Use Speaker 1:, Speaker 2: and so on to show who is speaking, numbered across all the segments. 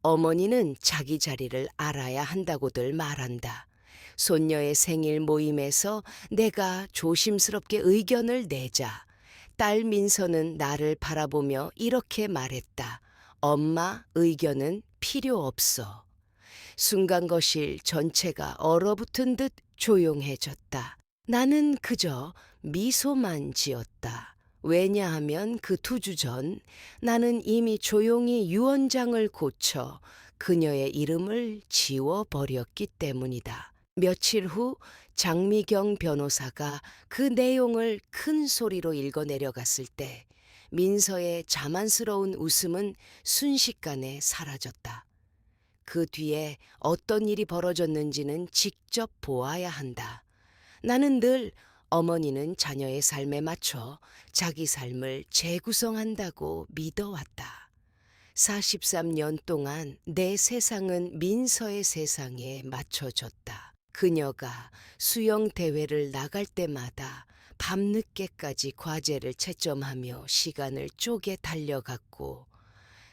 Speaker 1: 어머니는 자기 자리를 알아야 한다고들 말한다. 손녀의 생일 모임에서 내가 조심스럽게 의견을 내자 딸 민서는 나를 바라보며 이렇게 말했다. 엄마 의견은 필요 없어. 순간 거실 전체가 얼어붙은 듯 조용해졌다. 나는 그저 미소만 지었다. 왜냐하면 그 2주 전 나는 이미 조용히 유언장을 고쳐 그녀의 이름을 지워버렸기 때문이다. 며칠 후 장미경 변호사가 그 내용을 큰 소리로 읽어 내려갔을 때 민서의 자만스러운 웃음은 순식간에 사라졌다. 그 뒤에 어떤 일이 벌어졌는지는 직접 보아야 한다. 나는 늘 어머니는 자녀의 삶에 맞춰 자기 삶을 재구성한다고 믿어왔다. 43년 동안 내 세상은 민서의 세상에 맞춰졌다. 그녀가 수영 대회를 나갈 때마다 밤늦게까지 과제를 채점하며 시간을 쪼개 달려갔고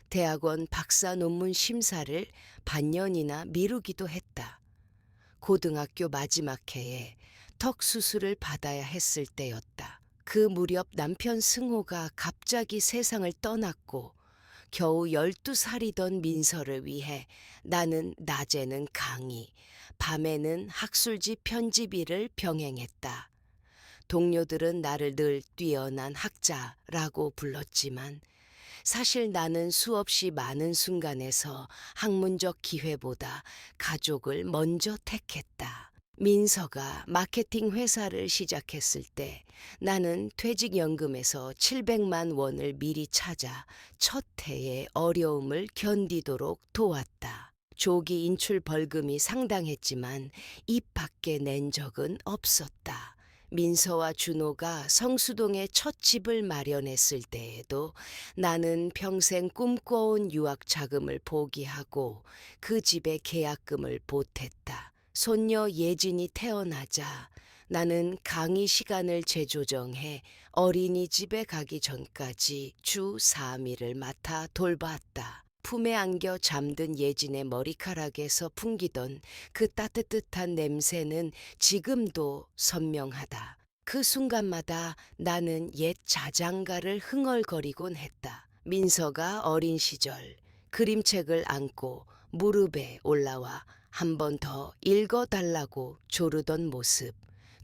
Speaker 1: 대학원 박사 논문 심사를 반년이나 미루기도 했다. 고등학교 마지막 해에 턱 수술을 받아야 했을 때였다. 그 무렵 남편 승호가 갑자기 세상을 떠났고 겨우 12살이던 민서를 위해 나는 낮에는 강의, 밤에는 학술지 편집 일을 병행했다. 동료들은 나를 늘 뛰어난 학자라고 불렀지만 사실 나는 수없이 많은 순간에서 학문적 기회보다 가족을 먼저 택했다. 민서가 마케팅 회사를 시작했을 때 나는 퇴직연금에서 700만 원을 미리 찾아 첫 해의 어려움을 견디도록 도왔다. 조기 인출 벌금이 상당했지만 입 밖에 낸 적은 없었다. 민서와 준호가 성수동에 첫 집을 마련했을 때에도 나는 평생 꿈꿔온 유학 자금을 포기하고 그 집의 계약금을 보탰다. 손녀 예진이 태어나자 나는 강의 시간을 재조정해 어린이집에 가기 전까지 주 3일을 맡아 돌봤다. 품에 안겨 잠든 예진의 머리카락에서 풍기던 그 따뜻한 냄새는 지금도 선명하다. 그 순간마다 나는 옛 자장가를 흥얼거리곤 했다. 민서가 어린 시절 그림책을 안고 무릎에 올라와 한 번 더 읽어달라고 조르던 모습.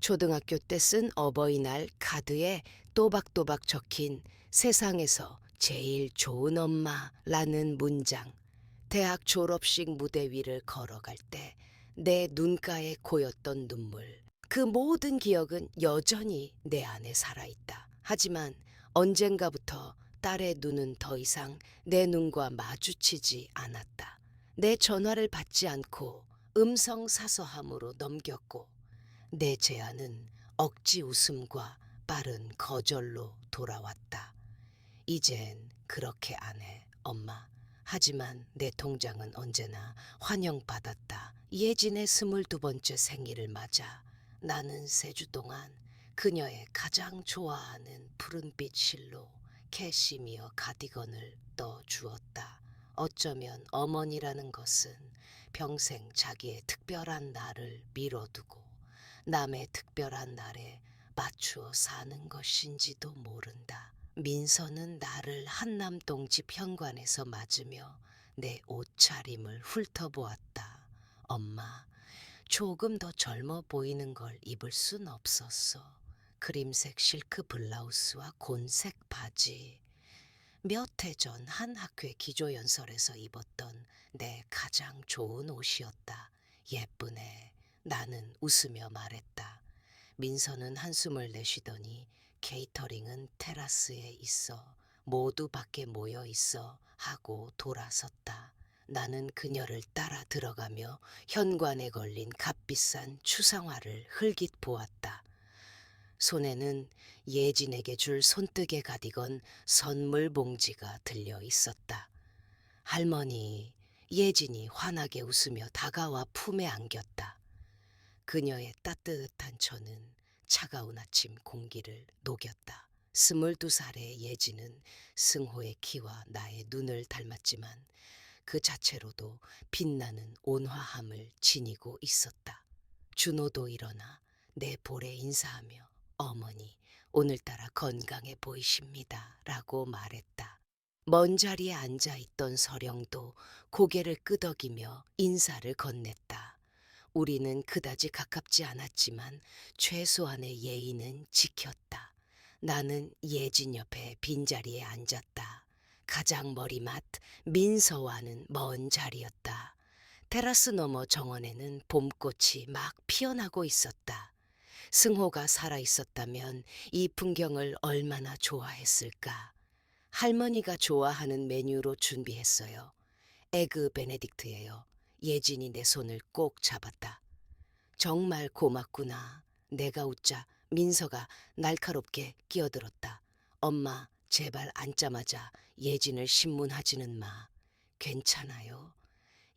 Speaker 1: 초등학교 때 쓴 어버이날 카드에 또박또박 적힌 세상에서 제일 좋은 엄마라는 문장. 대학 졸업식 무대 위를 걸어갈 때 내 눈가에 고였던 눈물. 그 모든 기억은 여전히 내 안에 살아있다. 하지만 언젠가부터 딸의 눈은 더 이상 내 눈과 마주치지 않았다. 내 전화를 받지 않고 음성 사서함으로 넘겼고 내 제안은 억지 웃음과 빠른 거절로 돌아왔다. 이젠 그렇게 안 해, 엄마. 하지만 내 통장은 언제나 환영받았다. 예진의 22번째 생일을 맞아 나는 3주 동안 그녀의 가장 좋아하는 푸른빛 실로 캐시미어 가디건을 떠주었다. 어쩌면 어머니라는 것은 평생 자기의 특별한 날을 미뤄두고 남의 특별한 날에 맞추어 사는 것인지도 모른다. 민서는 나를 한남동 집 현관에서 맞으며 내 옷차림을 훑어보았다. 엄마, 조금 더 젊어 보이는 걸 입을 순 없었어. 크림색 실크 블라우스와 곤색 바지. 몇 해 전 한 학회 기조연설에서 입었던 내 가장 좋은 옷이었다. 예쁘네. 나는 웃으며 말했다. 민서는 한숨을 내쉬더니 케이터링은 테라스에 있어. 모두 밖에 모여 있어 하고 돌아섰다. 나는 그녀를 따라 들어가며 현관에 걸린 값비싼 추상화를 흘깃 보았다. 손에는 예진에게 줄 손뜨개 가디건 선물 봉지가 들려 있었다. 할머니, 예진이 환하게 웃으며 다가와 품에 안겼다. 그녀의 따뜻한 천은 차가운 아침 공기를 녹였다. 22살의 예진은 승호의 키와 나의 눈을 닮았지만 그 자체로도 빛나는 온화함을 지니고 있었다. 준호도 일어나 내 볼에 인사하며 어머니, 오늘따라 건강해 보이십니다. 라고 말했다. 먼 자리에 앉아있던 서령도 고개를 끄덕이며 인사를 건넸다. 우리는 그다지 가깝지 않았지만 최소한의 예의는 지켰다. 나는 예진 옆에 빈자리에 앉았다. 가장 머리맡 민서와는 먼 자리였다. 테라스 너머 정원에는 봄꽃이 막 피어나고 있었다. 승호가 살아있었다면 이 풍경을 얼마나 좋아했을까. 할머니가 좋아하는 메뉴로 준비했어요. 에그 베네딕트예요. 예진이 내 손을 꼭 잡았다. 정말 고맙구나. 내가 웃자 민서가 날카롭게 끼어들었다. 엄마, 제발 앉자마자 예진을 신문하지는 마. 괜찮아요.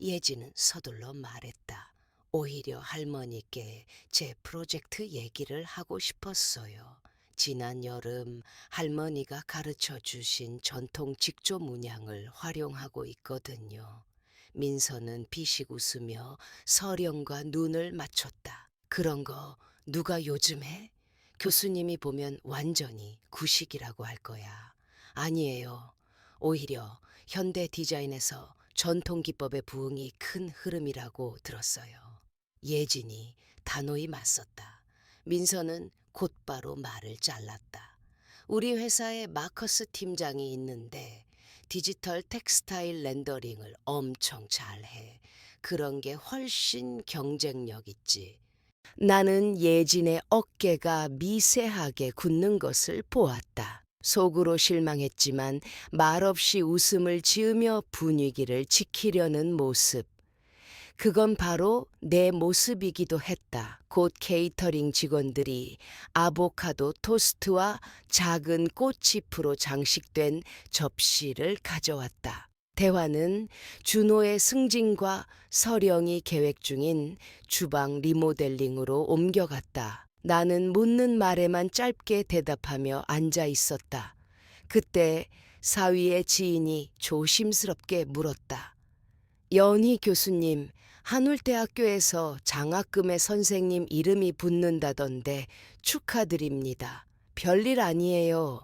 Speaker 1: 예진은 서둘러 말했다. 오히려 할머니께 제 프로젝트 얘기를 하고 싶었어요. 지난 여름 할머니가 가르쳐 주신 전통 직조 문양을 활용하고 있거든요. 민서는 비식 웃으며 서령과 눈을 맞췄다. 그런 거 누가 요즘 해? 교수님이 보면 완전히 구식이라고 할 거야. 아니에요. 오히려 현대 디자인에서 전통 기법의 부흥이 큰 흐름이라고 들었어요. 예진이 단호히 맞섰다. 민서는 곧바로 말을 잘랐다. 우리 회사에 마커스 팀장이 있는데 디지털 텍스타일 렌더링을 엄청 잘해. 그런 게 훨씬 경쟁력 있지. 나는 예진의 어깨가 미세하게 굳는 것을 보았다. 속으로 실망했지만 말없이 웃음을 지으며 분위기를 지키려는 모습. 그건 바로 내 모습이기도 했다. 곧 케이터링 직원들이 아보카도 토스트와 작은 꽃잎으로 장식된 접시를 가져왔다. 대화는 준호의 승진과 서령이 계획 중인 주방 리모델링으로 옮겨갔다. 나는 묻는 말에만 짧게 대답하며 앉아 있었다. 그때 사위의 지인이 조심스럽게 물었다. 연희 교수님, 한울대학교에서 장학금의 선생님 이름이 붙는다던데 축하드립니다. 별일 아니에요.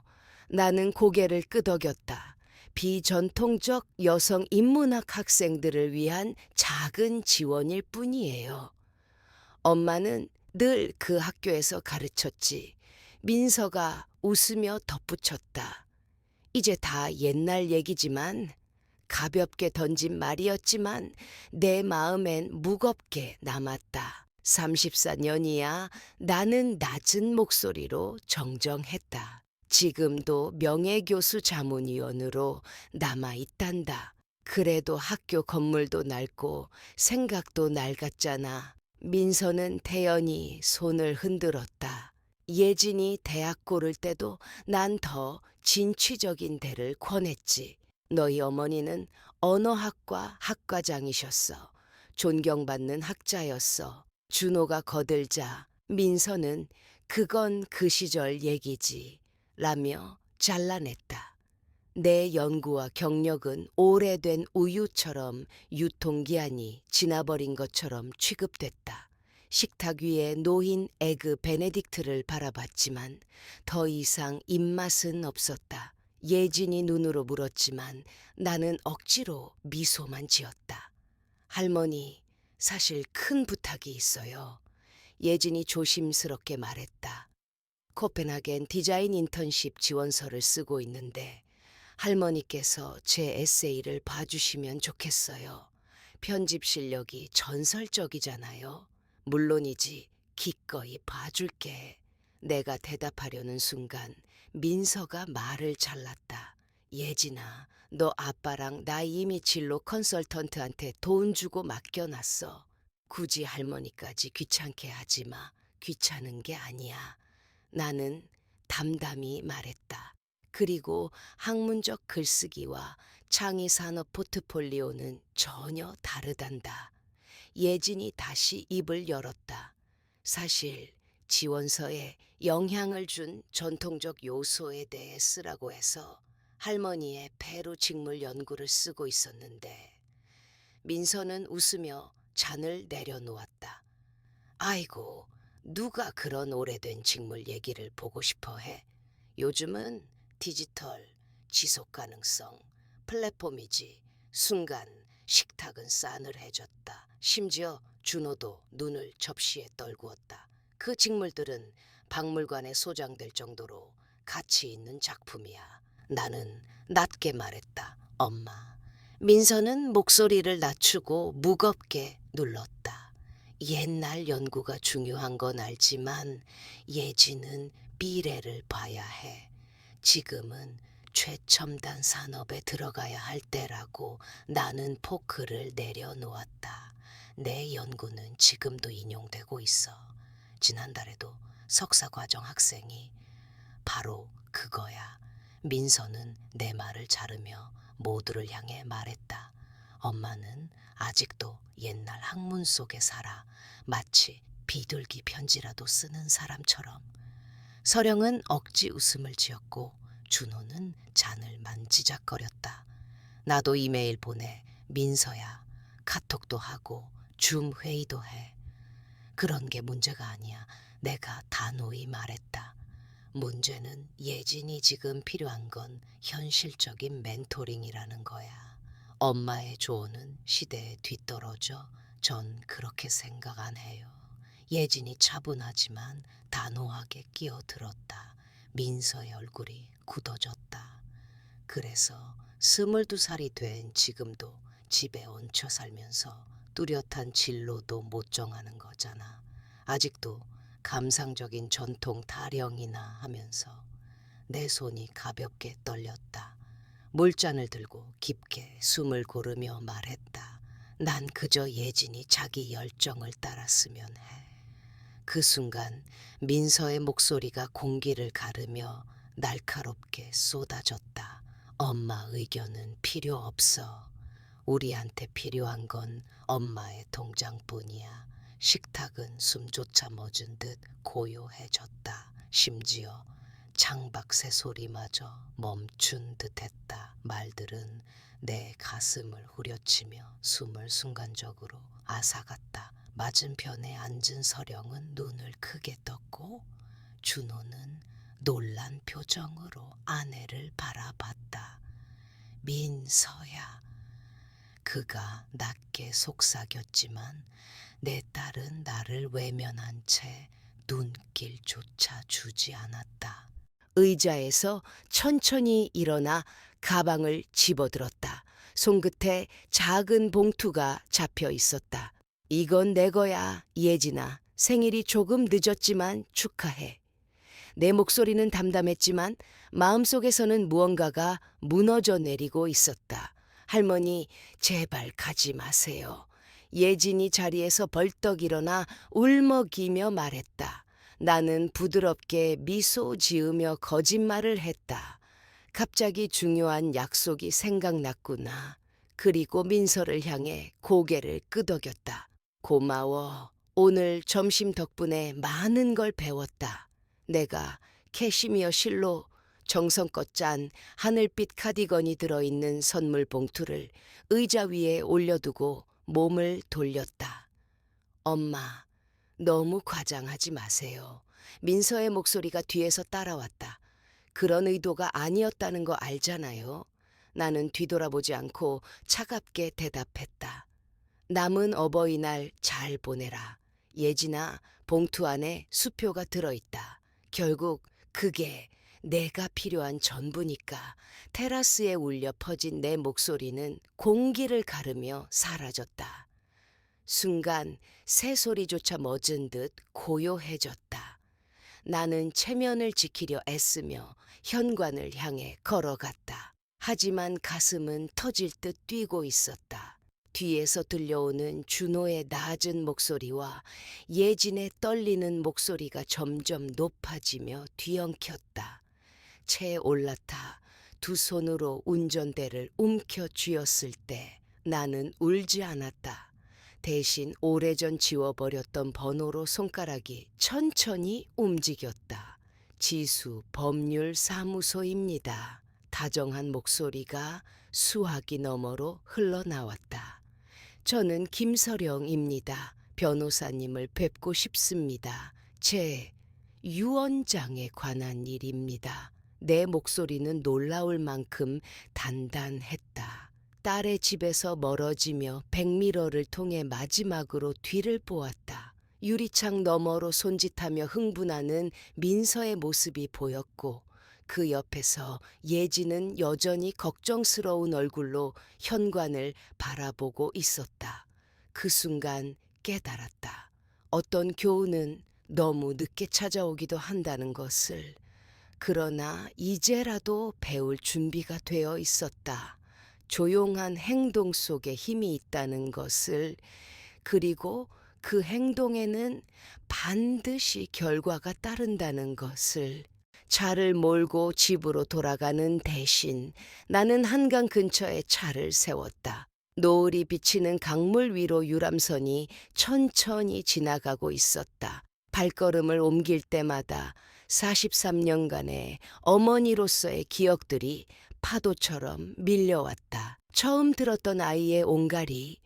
Speaker 1: 나는 고개를 끄덕였다. 비전통적 여성 인문학 학생들을 위한 작은 지원일 뿐이에요. 엄마는 늘 그 학교에서 가르쳤지. 민서가 웃으며 덧붙였다. 이제 다 옛날 얘기지만 가볍게 던진 말이었지만 내 마음엔 무겁게 남았다. 34년이야. 나는 낮은 목소리로 정정했다. 지금도 명예교수 자문위원으로 남아있단다. 그래도 학교 건물도 낡고 생각도 낡았잖아. 민서는 태연히 손을 흔들었다. 예진이 대학 고를 때도 난 더 진취적인 데를 권했지. 너희 어머니는 언어학과 학과장이셨어. 존경받는 학자였어. 준호가 거들자 민서는 그건 그 시절 얘기지 라며 잘라냈다. 내 연구와 경력은 오래된 우유처럼 유통기한이 지나버린 것처럼 취급됐다. 식탁 위에 놓인 에그 베네딕트를 바라봤지만 더 이상 입맛은 없었다. 예진이 눈으로 물었지만 나는 억지로 미소만 지었다. 할머니, 사실 큰 부탁이 있어요. 예진이 조심스럽게 말했다. 코펜하겐 디자인 인턴십 지원서를 쓰고 있는데 할머니께서 제 에세이를 봐주시면 좋겠어요. 편집 실력이 전설적이잖아요. 물론이지, 기꺼이 봐줄게. 내가 대답하려는 순간 민서가 말을 잘랐다. 예진아, 너 아빠랑 나 이미 진로 컨설턴트한테 돈 주고 맡겨놨어. 굳이 할머니까지 귀찮게 하지 마. 귀찮은 게 아니야. 나는 담담히 말했다. 그리고 학문적 글쓰기와 창의산업 포트폴리오는 전혀 다르단다. 예진이 다시 입을 열었다. 사실 지원서에 영향을 준 전통적 요소에 대해 쓰라고 해서 할머니의 페루 직물 연구를 쓰고 있었는데 민서는 웃으며 잔을 내려놓았다. 아이고, 누가 그런 오래된 직물 얘기를 보고 싶어 해. 요즘은 디지털, 지속 가능성, 플랫폼이지. 순간 식탁은 싸늘해졌다. 심지어 준호도 눈을 접시에 떨구었다. 그 직물들은 박물관에 소장될 정도로 가치 있는 작품이야. 나는 낮게 말했다. 엄마. 민서는 목소리를 낮추고 무겁게 눌렀다. 옛날 연구가 중요한 건 알지만 예지는 미래를 봐야 해. 지금은 최첨단 산업에 들어가야 할 때라고. 나는 포크를 내려놓았다. 내 연구는 지금도 인용되고 있어. 지난달에도 석사과정 학생이 바로 그거야. 민서는 내 말을 자르며 모두를 향해 말했다. 엄마는 아직도 옛날 학문 속에 살아. 마치 비둘기 편지라도 쓰는 사람처럼. 서령은 억지 웃음을 지었고 준호는 잔을 만지작거렸다. 나도 이메일 보내. 민서야. 카톡도 하고 줌 회의도 해. 그런 게 문제가 아니야. 내가 단호히 말했다. 문제는 예진이 지금 필요한 건 현실적인 멘토링이라는 거야. 엄마의 조언은 시대에 뒤떨어져. 전 그렇게 생각 안 해요. 예진이 차분하지만 단호하게 끼어들었다. 민서의 얼굴이 굳어졌다. 그래서 22살이 된 지금도 집에 얹혀 살면서 뚜렷한 진로도 못 정하는 거잖아. 아직도 감상적인 전통 타령이나 하면서. 내 손이 가볍게 떨렸다. 물잔을 들고 깊게 숨을 고르며 말했다. 난 그저 예진이 자기 열정을 따랐으면 해. 그 순간 민서의 목소리가 공기를 가르며 날카롭게 쏟아졌다. 엄마 의견은 필요 없어. 우리한테 필요한 건 엄마의 동장뿐이야. 식탁은 숨조차 멎은 듯 고요해졌다. 심지어 창밖새 소리마저 멈춘 듯했다. 말들은 내 가슴을 후려치며 숨을 순간적으로 앗아갔다. 맞은편에 앉은 서령은 눈을 크게 떴고 준호는 놀란 표정으로 아내를 바라봤다. 민서야. 그가 낮게 속삭였지만 내 딸은 나를 외면한 채 눈길조차 주지 않았다. 의자에서 천천히 일어나 가방을 집어들었다. 손끝에 작은 봉투가 잡혀 있었다. 이건 내 거야, 예진아. 생일이 조금 늦었지만 축하해. 내 목소리는 담담했지만 마음속에서는 무언가가 무너져 내리고 있었다. 할머니, 제발 가지 마세요. 예진이 자리에서 벌떡 일어나 울먹이며 말했다. 나는 부드럽게 미소 지으며 거짓말을 했다. 갑자기 중요한 약속이 생각났구나. 그리고 민서를 향해 고개를 끄덕였다. 고마워. 오늘 점심 덕분에 많은 걸 배웠다. 내가 캐시미어 실로 정성껏 짠 하늘빛 카디건이 들어있는 선물 봉투를 의자 위에 올려두고 몸을 돌렸다. 엄마, 너무 과장하지 마세요. 민서의 목소리가 뒤에서 따라왔다. 그런 의도가 아니었다는 거 알잖아요. 나는 뒤돌아보지 않고 차갑게 대답했다. 남은 어버이날 잘 보내라. 예진아, 봉투 안에 수표가 들어있다. 결국 그게 내가 필요한 전부니까. 테라스에 울려 퍼진 내 목소리는 공기를 가르며 사라졌다. 순간 새소리조차 멎은 듯 고요해졌다. 나는 체면을 지키려 애쓰며 현관을 향해 걸어갔다. 하지만 가슴은 터질 듯 뛰고 있었다. 뒤에서 들려오는 준호의 낮은 목소리와 예진의 떨리는 목소리가 점점 높아지며 뒤엉켰다. 채에 올라타 두 손으로 운전대를 움켜쥐었을 때 나는 울지 않았다. 대신 오래전 지워버렸던 번호로 손가락이 천천히 움직였다. 지수 법률사무소입니다. 다정한 목소리가 수화기 너머로 흘러나왔다. 저는 김서령입니다. 변호사님을 뵙고 싶습니다. 제 유언장에 관한 일입니다. 내 목소리는 놀라울 만큼 단단했다. 딸의 집에서 멀어지며 백미러를 통해 마지막으로 뒤를 보았다. 유리창 너머로 손짓하며 흥분하는 민서의 모습이 보였고 그 옆에서 예지는 여전히 걱정스러운 얼굴로 현관을 바라보고 있었다. 그 순간 깨달았다. 어떤 교훈은 너무 늦게 찾아오기도 한다는 것을. 그러나 이제라도 배울 준비가 되어 있었다. 조용한 행동 속에 힘이 있다는 것을, 그리고 그 행동에는 반드시 결과가 따른다는 것을. 차를 몰고 집으로 돌아가는 대신 나는 한강 근처에 차를 세웠다. 노을이 비치는 강물 위로 유람선이 천천히 지나가고 있었다. 발걸음을 옮길 때마다 43년간의 어머니로서의 기억들이 파도처럼 밀려왔다. 처음 들었던 아이의 옹갈이,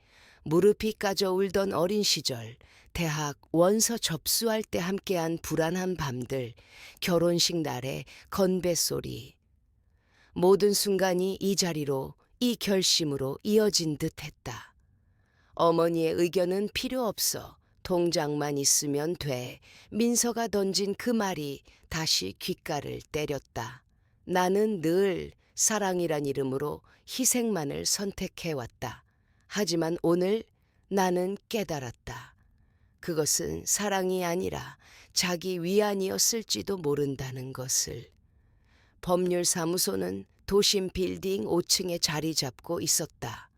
Speaker 1: 무릎이 까져 울던 어린 시절, 대학 원서 접수할 때 함께한 불안한 밤들, 결혼식 날의 건배 소리. 모든 순간이 이 자리로, 이 결심으로 이어진 듯했다. 어머니의 의견은 필요 없어. 통장만 있으면 돼. 민서가 던진 그 말이 다시 귓가를 때렸다. 나는 늘 사랑이란 이름으로 희생만을 선택해왔다. 하지만 오늘 나는 깨달았다. 그것은 사랑이 아니라 자기 위안이었을지도 모른다는 것을. 법률사무소는 도심 빌딩 5층에 자리 잡고 있었다.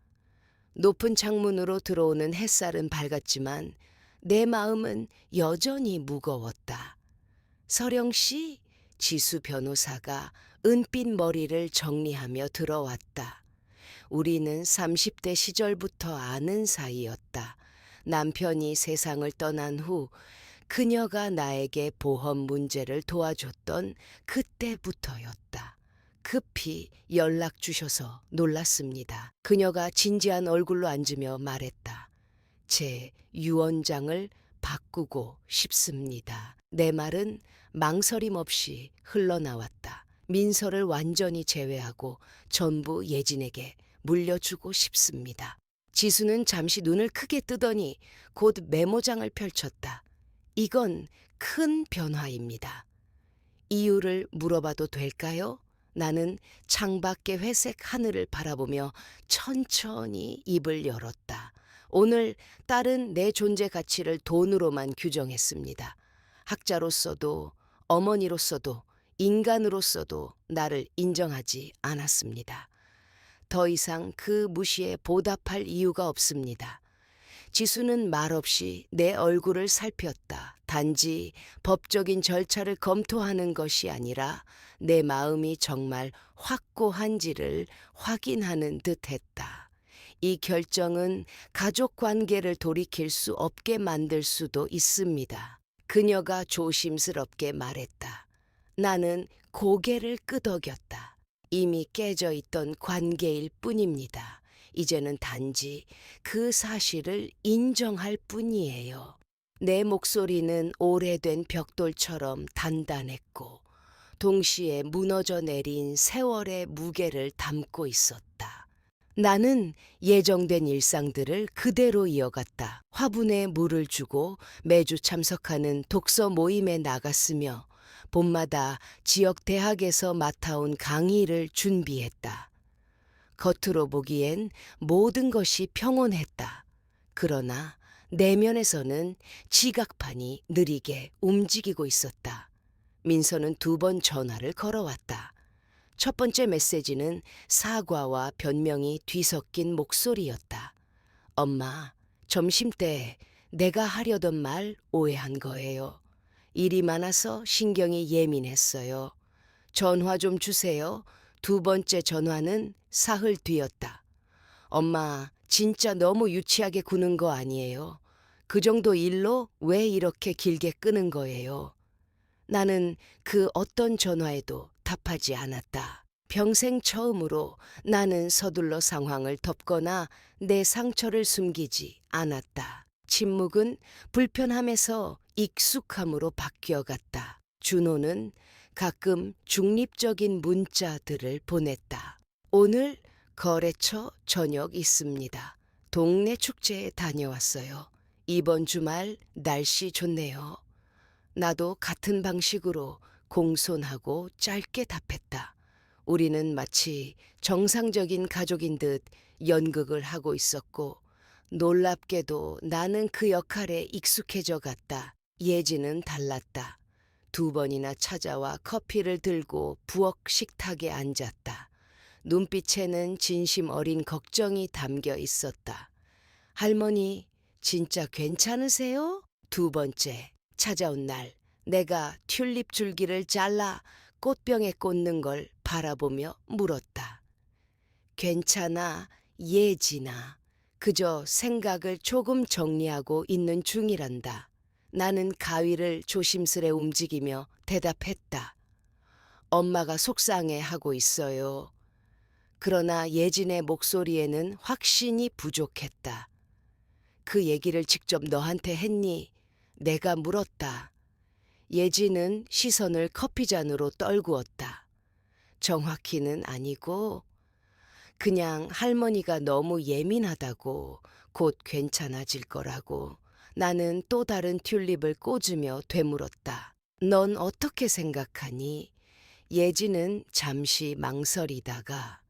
Speaker 1: 높은 창문으로 들어오는 햇살은 밝았지만 내 마음은 여전히 무거웠다. 서령 씨, 지수 변호사가 은빛 머리를 정리하며 들어왔다. 우리는 30대 시절부터 아는 사이였다. 남편이 세상을 떠난 후 그녀가 나에게 보험 문제를 도와줬던 그때부터였다. 급히 연락 주셔서 놀랐습니다. 그녀가 진지한 얼굴로 앉으며 말했다. 제 유언장을 바꾸고 싶습니다. 내 말은 망설임 없이 흘러나왔다. 민서를 완전히 제외하고 전부 예진에게 물려주고 싶습니다. 지수는 잠시 눈을 크게 뜨더니 곧 메모장을 펼쳤다. 이건 큰 변화입니다. 이유를 물어봐도 될까요? 나는 창밖의 회색 하늘을 바라보며 천천히 입을 열었다. 오늘 딸은 내 존재 가치를 돈으로만 규정했습니다. 학자로서도, 어머니로서도, 인간으로서도 나를 인정하지 않았습니다. 더 이상 그 무시에 보답할 이유가 없습니다. 지수는 말없이 내 얼굴을 살폈다. 단지 법적인 절차를 검토하는 것이 아니라 내 마음이 정말 확고한지를 확인하는 듯했다. 이 결정은 가족 관계를 돌이킬 수 없게 만들 수도 있습니다. 그녀가 조심스럽게 말했다. 나는 고개를 끄덕였다. 이미 깨져 있던 관계일 뿐입니다. 이제는 단지 그 사실을 인정할 뿐이에요. 내 목소리는 오래된 벽돌처럼 단단했고 동시에 무너져 내린 세월의 무게를 담고 있었다. 나는 예정된 일상들을 그대로 이어갔다. 화분에 물을 주고 매주 참석하는 독서 모임에 나갔으며 봄마다 지역 대학에서 맡아온 강의를 준비했다. 겉으로 보기엔 모든 것이 평온했다. 그러나 내면에서는 지각판이 느리게 움직이고 있었다. 민서는 2번 전화를 걸어왔다. 첫 번째 메시지는 사과와 변명이 뒤섞인 목소리였다. 엄마, 점심때 내가 하려던 말 오해한 거예요. 일이 많아서 신경이 예민했어요. 전화 좀 주세요. 2번째 전화는 사흘 뒤였다. 엄마, 진짜 너무 유치하게 구는 거 아니에요? 그 정도 일로 왜 이렇게 길게 끄는 거예요? 나는 그 어떤 전화에도 답하지 않았다. 평생 처음으로 나는 서둘러 상황을 덮거나 내 상처를 숨기지 않았다. 침묵은 불편함에서 익숙함으로 바뀌어갔다. 준호는 가끔 중립적인 문자들을 보냈다. 오늘 거래처 저녁 있습니다. 동네 축제에 다녀왔어요. 이번 주말 날씨 좋네요. 나도 같은 방식으로 공손하고 짧게 답했다. 우리는 마치 정상적인 가족인 듯 연극을 하고 있었고, 놀랍게도 나는 그 역할에 익숙해져 갔다. 예지는 달랐다. 2번이나 찾아와 커피를 들고 부엌 식탁에 앉았다. 눈빛에는 진심 어린 걱정이 담겨 있었다. 할머니, 진짜 괜찮으세요? 2번째, 찾아온 날, 내가 튤립 줄기를 잘라 꽃병에 꽂는 걸 바라보며 물었다. 괜찮아, 예지나. 그저 생각을 조금 정리하고 있는 중이란다. 나는 가위를 조심스레 움직이며 대답했다. 엄마가 속상해하고 있어요. 그러나 예진의 목소리에는 확신이 부족했다. 그 얘기를 직접 너한테 했니? 내가 물었다. 예진은 시선을 커피잔으로 떨구었다. 정확히는 아니고 그냥 할머니가 너무 예민하다고, 곧 괜찮아질 거라고. 나는 또 다른 튤립을 꽂으며 되물었다. 넌 어떻게 생각하니? 예진은 잠시 망설이다가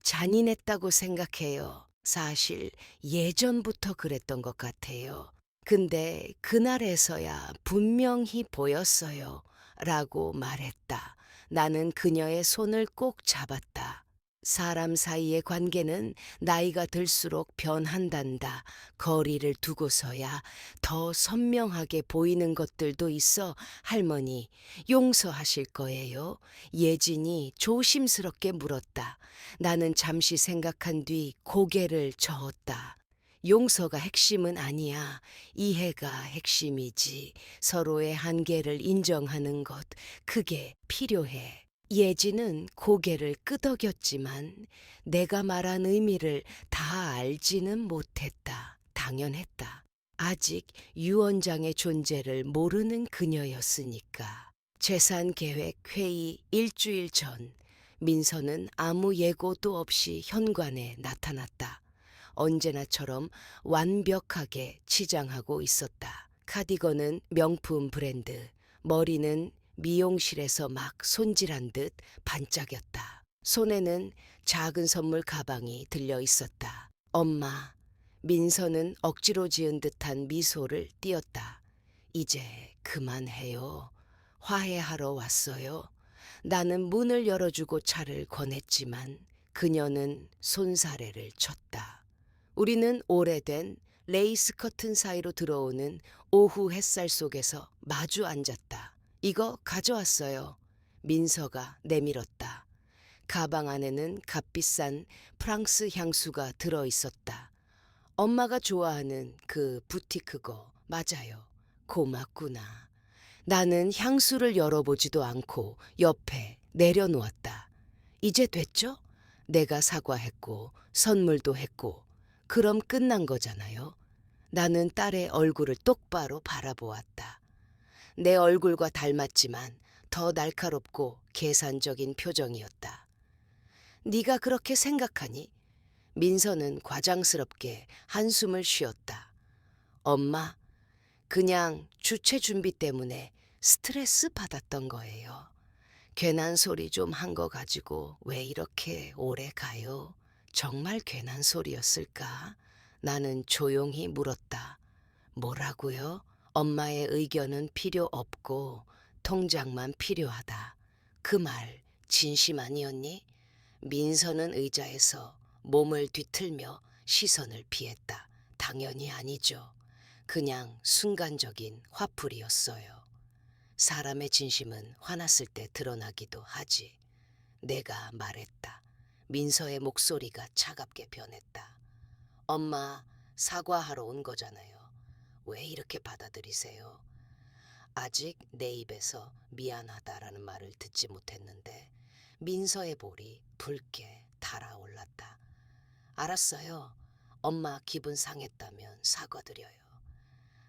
Speaker 1: 잔인했다고 생각해요. 사실 예전부터 그랬던 것 같아요. 근데 그날에서야 분명히 보였어요. 라고 말했다. 나는 그녀의 손을 꼭 잡았다. 사람 사이의 관계는 나이가 들수록 변한단다. 거리를 두고서야 더 선명하게 보이는 것들도 있어. 할머니, 용서하실 거예요? 예진이 조심스럽게 물었다. 나는 잠시 생각한 뒤 고개를 저었다. 용서가 핵심은 아니야. 이해가 핵심이지. 서로의 한계를 인정하는 것, 그게 필요해. 예지는 고개를 끄덕였지만 내가 말한 의미를 다 알지는 못했다. 당연했다. 아직 유언장의 존재를 모르는 그녀였으니까. 재산계획 회의 일주일 전, 민서는 아무 예고도 없이 현관에 나타났다. 언제나처럼 완벽하게 치장하고 있었다. 카디건은 명품 브랜드, 머리는 미용실에서 막 손질한 듯 반짝였다. 손에는 작은 선물 가방이 들려 있었다. 엄마, 민서는 억지로 지은 듯한 미소를 띄었다. 이제 그만해요. 화해하러 왔어요. 나는 문을 열어주고 차를 권했지만 그녀는 손사래를 쳤다. 우리는 오래된 레이스 커튼 사이로 들어오는 오후 햇살 속에서 마주 앉았다. 이거 가져왔어요. 민서가 내밀었다. 가방 안에는 값비싼 프랑스 향수가 들어있었다. 엄마가 좋아하는 그 부티크거 맞아요. 고맙구나. 나는 향수를 열어보지도 않고 옆에 내려놓았다. 이제 됐죠? 내가 사과했고 선물도 했고 그럼 끝난 거잖아요. 나는 딸의 얼굴을 똑바로 바라보았다. 내 얼굴과 닮았지만 더 날카롭고 계산적인 표정이었다. 네가 그렇게 생각하니? 민서는 과장스럽게 한숨을 쉬었다. 엄마, 그냥 주최 준비 때문에 스트레스 받았던 거예요. 괜한 소리 좀 한 거 가지고 왜 이렇게 오래 가요? 정말 괜한 소리였을까? 나는 조용히 물었다. 뭐라고요? 엄마의 의견은 필요 없고 통장만 필요하다. 그 말 진심 아니었니? 민서는 의자에서 몸을 뒤틀며 시선을 피했다. 당연히 아니죠. 그냥 순간적인 화풀이였어요. 사람의 진심은 화났을 때 드러나기도 하지. 내가 말했다. 민서의 목소리가 차갑게 변했다. 엄마, 사과하러 온 거잖아요. 왜 이렇게 받아들이세요? 아직 내 입에서 미안하다라는 말을 듣지 못했는데 민서의 볼이 붉게 달아올랐다. 알았어요. 엄마 기분 상했다면 사과드려요.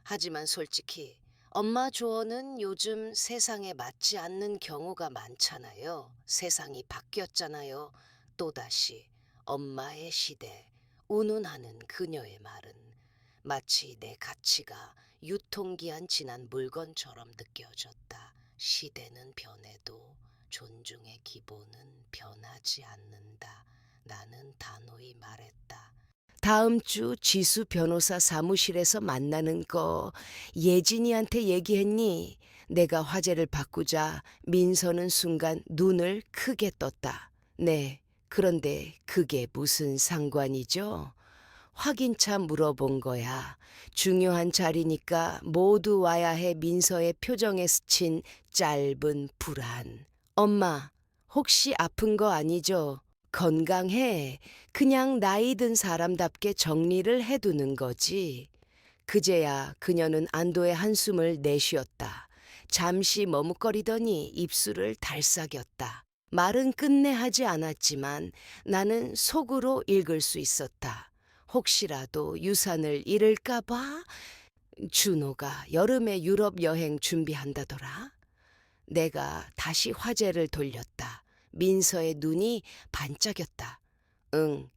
Speaker 1: 하지만 솔직히 엄마 조언은 요즘 세상에 맞지 않는 경우가 많잖아요. 세상이 바뀌었잖아요. 또다시 엄마의 시대, 운운하는 그녀의 말은 마치 내 가치가 유통기한 지난 물건처럼 느껴졌다. 시대는 변해도 존중의 기본은 변하지 않는다. 나는 단호히 말했다. 다음 주 지수 변호사 사무실에서 만나는 거 예진이한테 얘기했니? 내가 화제를 바꾸자 민서는 순간 눈을 크게 떴다. 네, 그런데 그게 무슨 상관이죠? 확인차 물어본 거야. 중요한 자리니까 모두 와야 해. 민서의 표정에 스친 짧은 불안. 엄마, 혹시 아픈 거 아니죠? 건강해. 그냥 나이 든 사람답게 정리를 해두는 거지. 그제야 그녀는 안도의 한숨을 내쉬었다. 잠시 머뭇거리더니 입술을 달싹였다. 말은 끝내 하지 않았지만 나는 속으로 읽을 수 있었다. 혹시라도 유산을 잃을까봐 준호가 여름에 유럽 여행 준비한다더라. 내가 다시 화제를 돌렸다. 민서의 눈이 반짝였다. 응,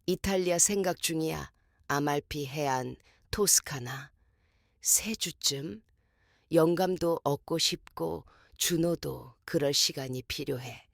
Speaker 1: 이탈리아 생각 중이야. 아말피 해안, 토스카나. 세 주쯤 영감도 얻고 싶고 준호도 그럴 시간이 필요해.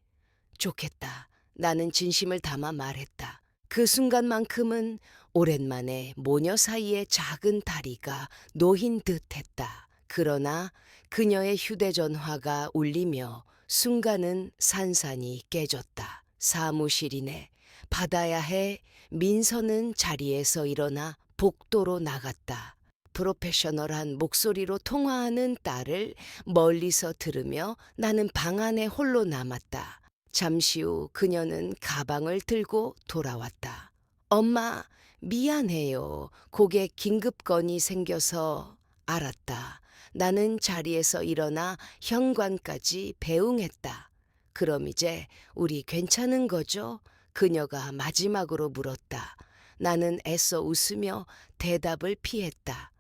Speaker 1: 좋겠다. 나는 진심을 담아 말했다. 그 순간만큼은 오랜만에 모녀 사이의 작은 다리가 놓인 듯했다. 그러나 그녀의 휴대전화가 울리며 순간은 산산이 깨졌다. 사무실이네. 받아야 해. 민서는 자리에서 일어나 복도로 나갔다. 프로페셔널한 목소리로 통화하는 딸을 멀리서 들으며 나는 방 안에 홀로 남았다. 잠시 후 그녀는 가방을 들고 돌아왔다. 엄마, 미안해요. 고객 긴급 건이 생겨서. 알았다. 나는 자리에서 일어나 현관까지 배웅했다. 그럼 이제 우리 괜찮은 거죠? 그녀가 마지막으로 물었다. 나는 애써 웃으며 대답을 피했다.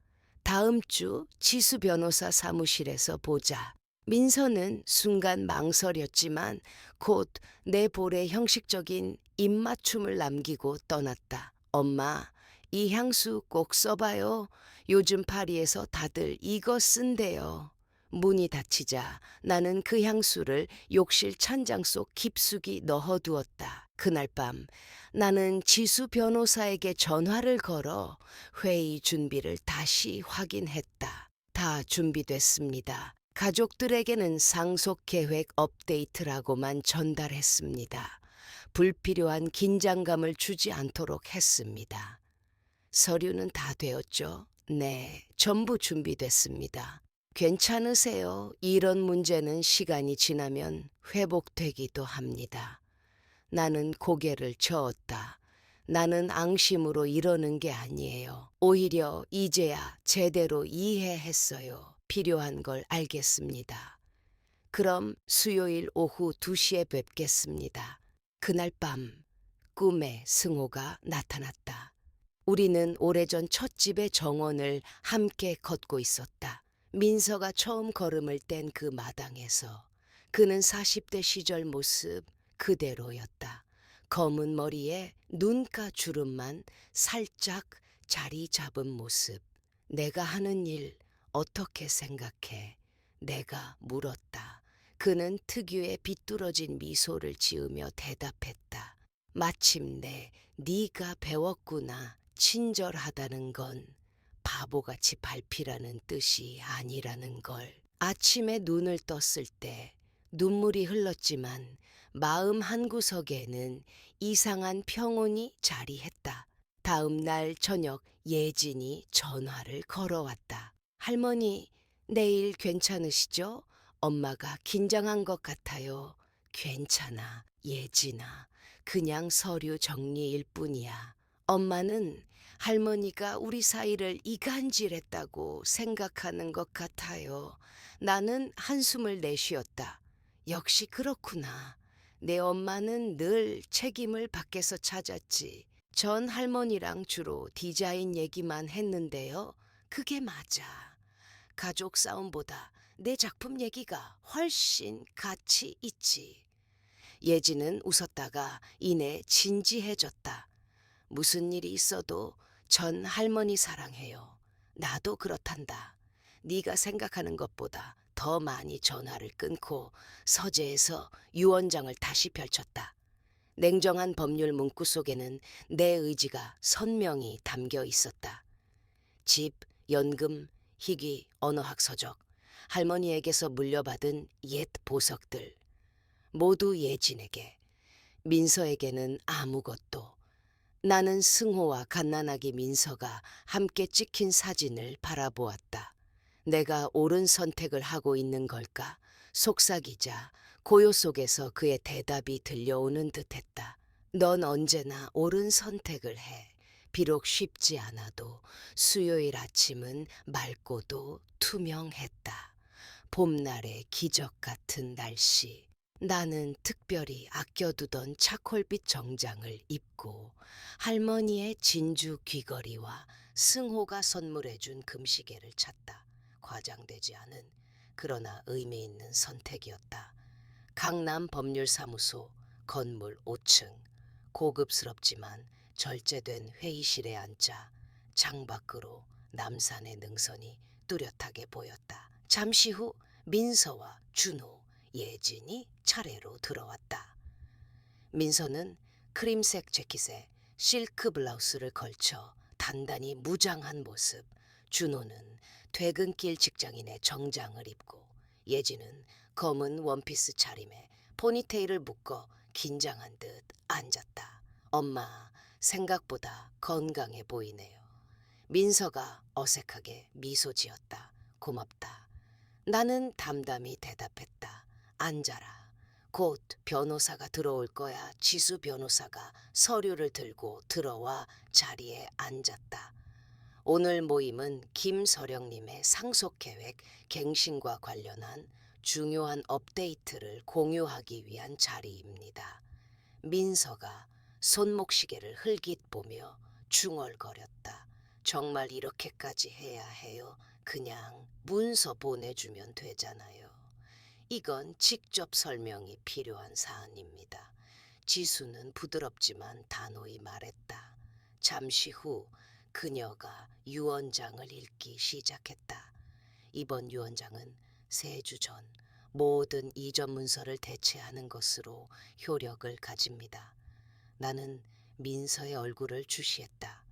Speaker 1: 다음 주 지수 변호사 사무실에서 보자. 민서는 순간 망설였지만 곧 내 볼에 형식적인 입맞춤을 남기고 떠났다. 엄마, 이 향수 꼭 써봐요. 요즘 파리에서 다들 이거 쓴대요. 문이 닫히자 나는 그 향수를 욕실 찬장 속 깊숙이 넣어두었다. 그날 밤 나는 지수 변호사에게 전화를 걸어 회의 준비를 다시 확인했다. 다 준비됐습니다. 가족들에게는 상속 계획 업데이트라고만 전달했습니다. 불필요한 긴장감을 주지 않도록 했습니다. 서류는 다 되었죠? 네, 전부 준비됐습니다. 괜찮으세요? 이런 문제는 시간이 지나면 회복되기도 합니다. 나는 고개를 저었다. 나는 앙심으로 이러는 게 아니에요. 오히려 이제야 제대로 이해했어요. 필요한 걸 알겠습니다. 그럼 수요일 오후 2시에 뵙겠습니다. 그날 밤 꿈에 승호가 나타났다. 우리는 오래전 찻집의 정원을 함께 걷고 있었다. 민서가 처음 걸음을 뗀 그 마당에서 그는 40대 시절 모습 그대로였다. 검은 머리에 눈가 주름만 살짝 자리 잡은 모습. 내가 하는 일 어떻게 생각해? 내가 물었다. 그는 특유의 비뚤어진 미소를 지으며 대답했다. 마침내 네가 배웠구나. 친절하다는 건 바보같이 밟히라는 뜻이 아니라는 걸. 아침에 눈을 떴을 때 눈물이 흘렀지만 마음 한구석에는 이상한 평온이 자리했다. 다음 날 저녁 예진이 전화를 걸어왔다. 할머니, 내일 괜찮으시죠? 엄마가 긴장한 것 같아요. 괜찮아, 예진아. 그냥 서류 정리일 뿐이야. 엄마는 할머니가 우리 사이를 이간질했다고 생각하는 것 같아요. 나는 한숨을 내쉬었다. 역시 그렇구나. 내 엄마는 늘 책임을 밖에서 찾았지. 전 할머니랑 주로 디자인 얘기만 했는데요. 그게 맞아. 가족 싸움보다 내 작품 얘기가 훨씬 가치 있지. 예지는 웃었다가 이내 진지해졌다. 무슨 일이 있어도 전 할머니 사랑해요. 나도 그렇단다. 네가 생각하는 것보다 더 많이 전화를 끊고 서재에서 유언장을 다시 펼쳤다. 냉정한 법률 문구 속에는 내 의지가 선명히 담겨 있었다. 집, 연금, 희귀, 언어학 서적, 할머니에게서 물려받은 옛 보석들, 모두 예진에게, 민서에게는 아무것도. 나는 승호와 갓난아기 민서가 함께 찍힌 사진을 바라보았다. 내가 옳은 선택을 하고 있는 걸까? 속삭이자 고요 속에서 그의 대답이 들려오는 듯했다. 넌 언제나 옳은 선택을 해. 비록 쉽지 않아도 수요일 아침은 맑고도 투명했다. 봄날의 기적 같은 날씨. 나는 특별히 아껴두던 차콜빛 정장을 입고 할머니의 진주 귀걸이와 승호가 선물해준 금시계를 찾다. 과장되지 않은 그러나 의미 있는 선택이었다. 강남 법률사무소 건물 5층. 고급스럽지만 절제된 회의실에 앉자 창밖으로 남산의 능선이 뚜렷하게 보였다. 잠시 후 민서와 준호, 예진이 차례로 들어왔다. 민서는 크림색 재킷에 실크 블라우스를 걸쳐 단단히 무장한 모습, 준호는 퇴근길 직장인의 정장을 입고, 예진은 검은 원피스 차림에 포니테일을 묶어 긴장한 듯 앉았다. 엄마, 생각보다 건강해 보이네요. 민서가 어색하게 미소 지었다. 고맙다. 나는 담담히 대답했다. 앉아라. 곧 변호사가 들어올 거야. 지수 변호사가 서류를 들고 들어와 자리에 앉았다. 오늘 모임은 김서령님의 상속계획 갱신과 관련한 중요한 업데이트를 공유하기 위한 자리입니다. 민서가 손목시계를 흘깃 보며 중얼거렸다. 정말 이렇게까지 해야 해요? 그냥 문서 보내주면 되잖아요. 이건 직접 설명이 필요한 사안입니다. 지수는 부드럽지만 단호히 말했다. 잠시 후 그녀가 유언장을 읽기 시작했다. 이번 유언장은 3주 전 모든 이전 문서를 대체하는 것으로 효력을 가집니다. 나는 민서의 얼굴을 주시했다.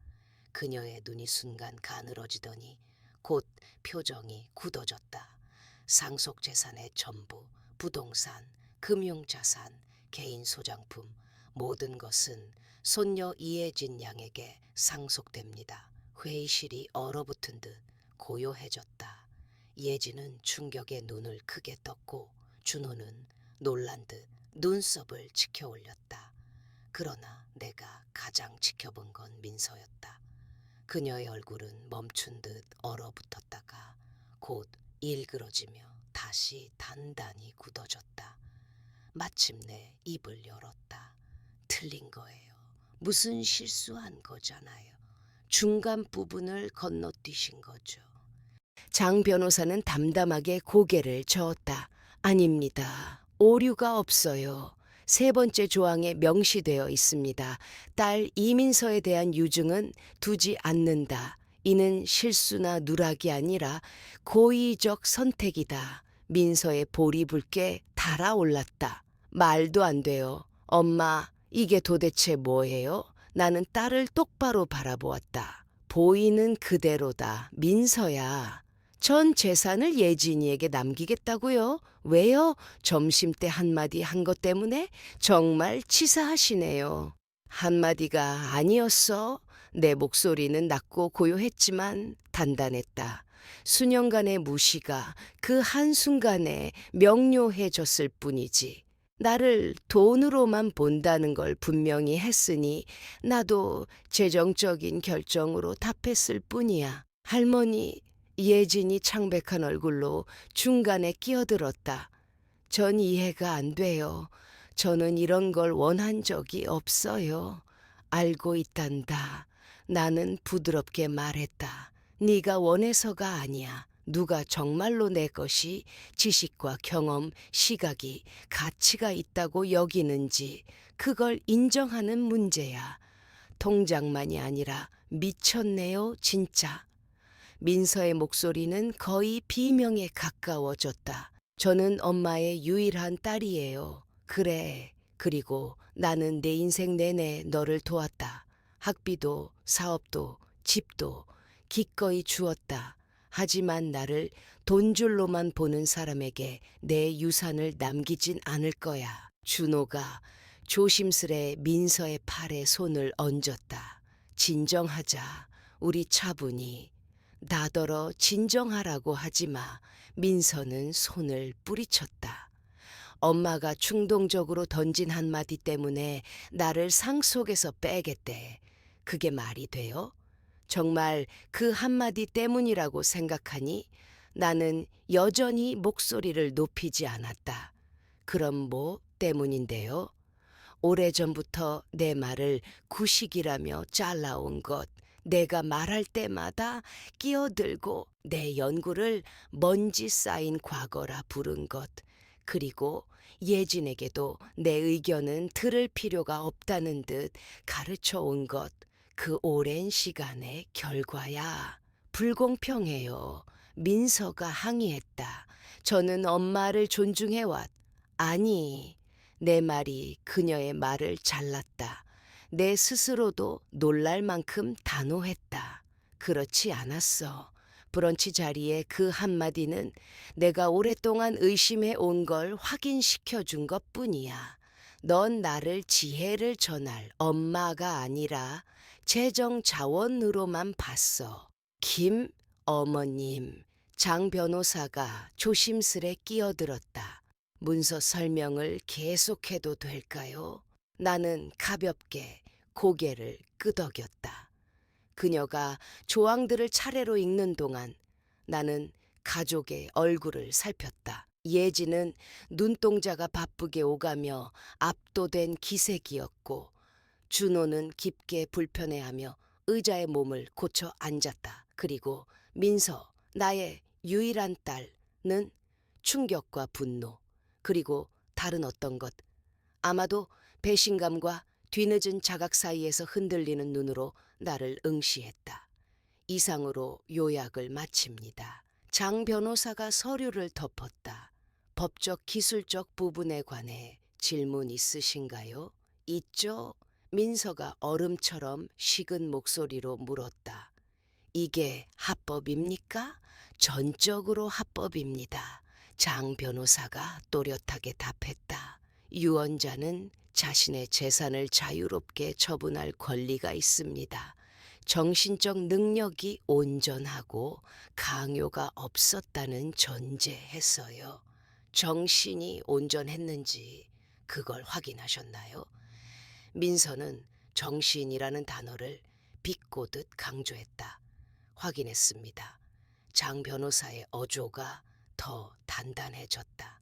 Speaker 1: 그녀의 눈이 순간 가늘어지더니 곧 표정이 굳어졌다. 상속재산의 전부, 부동산, 금융자산, 개인 소장품, 모든 것은 손녀 이혜진 양에게 상속됩니다. 회의실이 얼어붙은 듯 고요해졌다. 예진은 충격에 눈을 크게 떴고 준호는 놀란 듯 눈썹을 치켜 올렸다. 그러나 내가 가장 지켜본 건 민서였다. 그녀의 얼굴은 멈춘 듯 얼어붙었다가 곧 일그러지며 다시 단단히 굳어졌다. 마침내 입을 열었다. 틀린 거예요. 무슨 실수한 거잖아요. 중간 부분을 건너뛰신 거죠. 장 변호사는 담담하게 고개를 저었다. 아닙니다. 오류가 없어요. 3번째 조항에 명시되어 있습니다. 딸 이민서에 대한 유증은 두지 않는다. 이는 실수나 누락이 아니라 고의적 선택이다. 민서의 볼이 붉게 달아올랐다. 말도 안 돼요. 엄마, 이게 도대체 뭐예요? 나는 딸을 똑바로 바라보았다. 보이는 그대로다. 민서야. 전 재산을 예진이에게 남기겠다고요? 왜요? 점심때 한마디 한 것 때문에? 정말 치사하시네요. 한마디가 아니었어. 내 목소리는 낮고 고요했지만 단단했다. 수년간의 무시가 그 한순간에 명료해졌을 뿐이지. 나를 돈으로만 본다는 걸 분명히 했으니 나도 재정적인 결정으로 답했을 뿐이야. 할머니, 예진이 창백한 얼굴로 중간에 끼어들었다. 전 이해가 안 돼요. 저는 이런 걸 원한 적이 없어요. 알고 있단다. 나는 부드럽게 말했다. 네가 원해서가 아니야. 누가 정말로 내 것이 지식과 경험, 시각이 가치가 있다고 여기는지 그걸 인정하는 문제야. 통장만이 아니라 미쳤네요, 진짜. 민서의 목소리는 거의 비명에 가까워졌다. 저는 엄마의 유일한 딸이에요. 그래. 그리고 나는 내 인생 내내 너를 도왔다. 학비도, 사업도, 집도 기꺼이 주었다. 하지만 나를 돈줄로만 보는 사람에게 내 유산을 남기진 않을 거야. 준호가 조심스레 민서의 팔에 손을 얹었다. 진정하자. 우리 차분히. 나더러 진정하라고 하지 마. 민서는 손을 뿌리쳤다. 엄마가 충동적으로 던진 한마디 때문에 나를 상속에서 빼겠대. 그게 말이 돼요? 정말 그 한마디 때문이라고 생각하니 나는 여전히 목소리를 높이지 않았다. 그럼 뭐 때문인데요? 오래전부터 내 말을 구식이라며 잘라온 것, 내가 말할 때마다 끼어들고 내 연구를 먼지 쌓인 과거라 부른 것, 그리고 예진에게도 내 의견은 들을 필요가 없다는 듯 가르쳐 온 것, 그 오랜 시간의 결과야. 불공평해요. 민서가 항의했다. 저는 엄마를 존중해왔. 아니, 내 말이 그녀의 말을 잘랐다. 내 스스로도 놀랄 만큼 단호했다. 그렇지 않았어. 브런치 자리에 그 한마디는 내가 오랫동안 의심해 온 걸 확인시켜 준 것 뿐이야. 넌 나를 지혜를 전할 엄마가 아니라 재정 자원으로만 봤어. 김 어머님, 장 변호사가 조심스레 끼어들었다. 문서 설명을 계속해도 될까요? 나는 가볍게 고개를 끄덕였다. 그녀가 조항들을 차례로 읽는 동안 나는 가족의 얼굴을 살폈다. 예지는 눈동자가 바쁘게 오가며 압도된 기색이었고 준호는 깊게 불편해하며 의자에 몸을 고쳐 앉았다. 그리고 민서, 나의 유일한 딸은 충격과 분노, 그리고 다른 어떤 것, 아마도 배신감과 뒤늦은 자각 사이에서 흔들리는 눈으로 나를 응시했다. 이상으로 요약을 마칩니다. 장 변호사가 서류를 덮었다. 법적 기술적 부분에 관해 질문 있으신가요? 있죠? 민서가 얼음처럼 식은 목소리로 물었다. 이게 합법입니까? 전적으로 합법입니다. 장 변호사가 또렷하게 답했다. 유언자는 자신의 재산을 자유롭게 처분할 권리가 있습니다. 정신적 능력이 온전하고 강요가 없었다는 전제했어요. 정신이 온전했는지 그걸 확인하셨나요? 민서는 정신이라는 단어를 비꼬듯 강조했다. 확인했습니다. 장 변호사의 어조가 더 단단해졌다.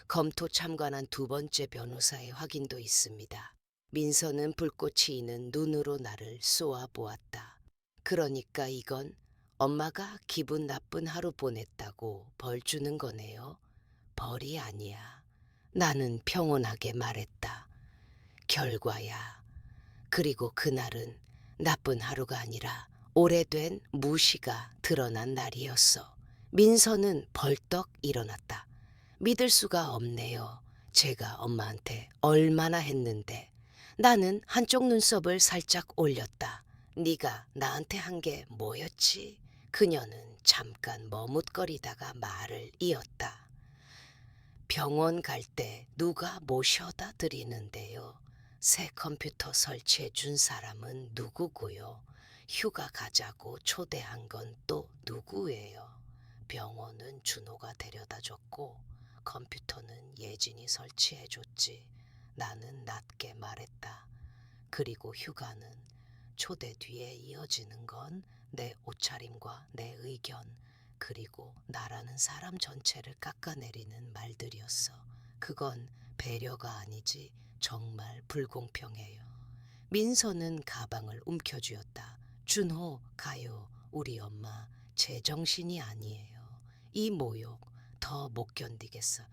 Speaker 1: 검토 참관한 두 번째 변호사의 확인도 있습니다. 민서는 불꽃이 있는 눈으로 나를 쏘아보았다. 그러니까 이건 엄마가 기분 나쁜 하루 보냈다고 벌 주는 거네요. 벌이 아니야. 나는 평온하게 말했다. 결과야. 그리고 그날은 나쁜 하루가 아니라 오래된 무시가 드러난 날이었어. 민서는 벌떡 일어났다. 믿을 수가 없네요. 제가 엄마한테 얼마나 했는데. 나는 한쪽 눈썹을 살짝 올렸다. 네가 나한테 한 게 뭐였지? 그녀는 잠깐 머뭇거리다가 말을 이었다. 병원 갈 때 누가 모셔다 드리는데요. 새 컴퓨터 설치해 준 사람은 누구고요? 휴가 가자고 초대한 건 또 누구예요? 병원은 준호가 데려다 줬고 컴퓨터는 예진이 설치해 줬지. 나는 낮게 말했다. 그리고 휴가는 초대 뒤에 이어지는 건 내 옷차림과 내 의견, 그리고 나라는 사람 전체를 깎아내리는 말들이었어. 그건 배려가 아니지 정말 불공평해요. 민서는 가방을 움켜쥐었다. 준호, 가요. 우리 엄마 제정신이 아니에요. 이 모욕 더 못 견디겠어.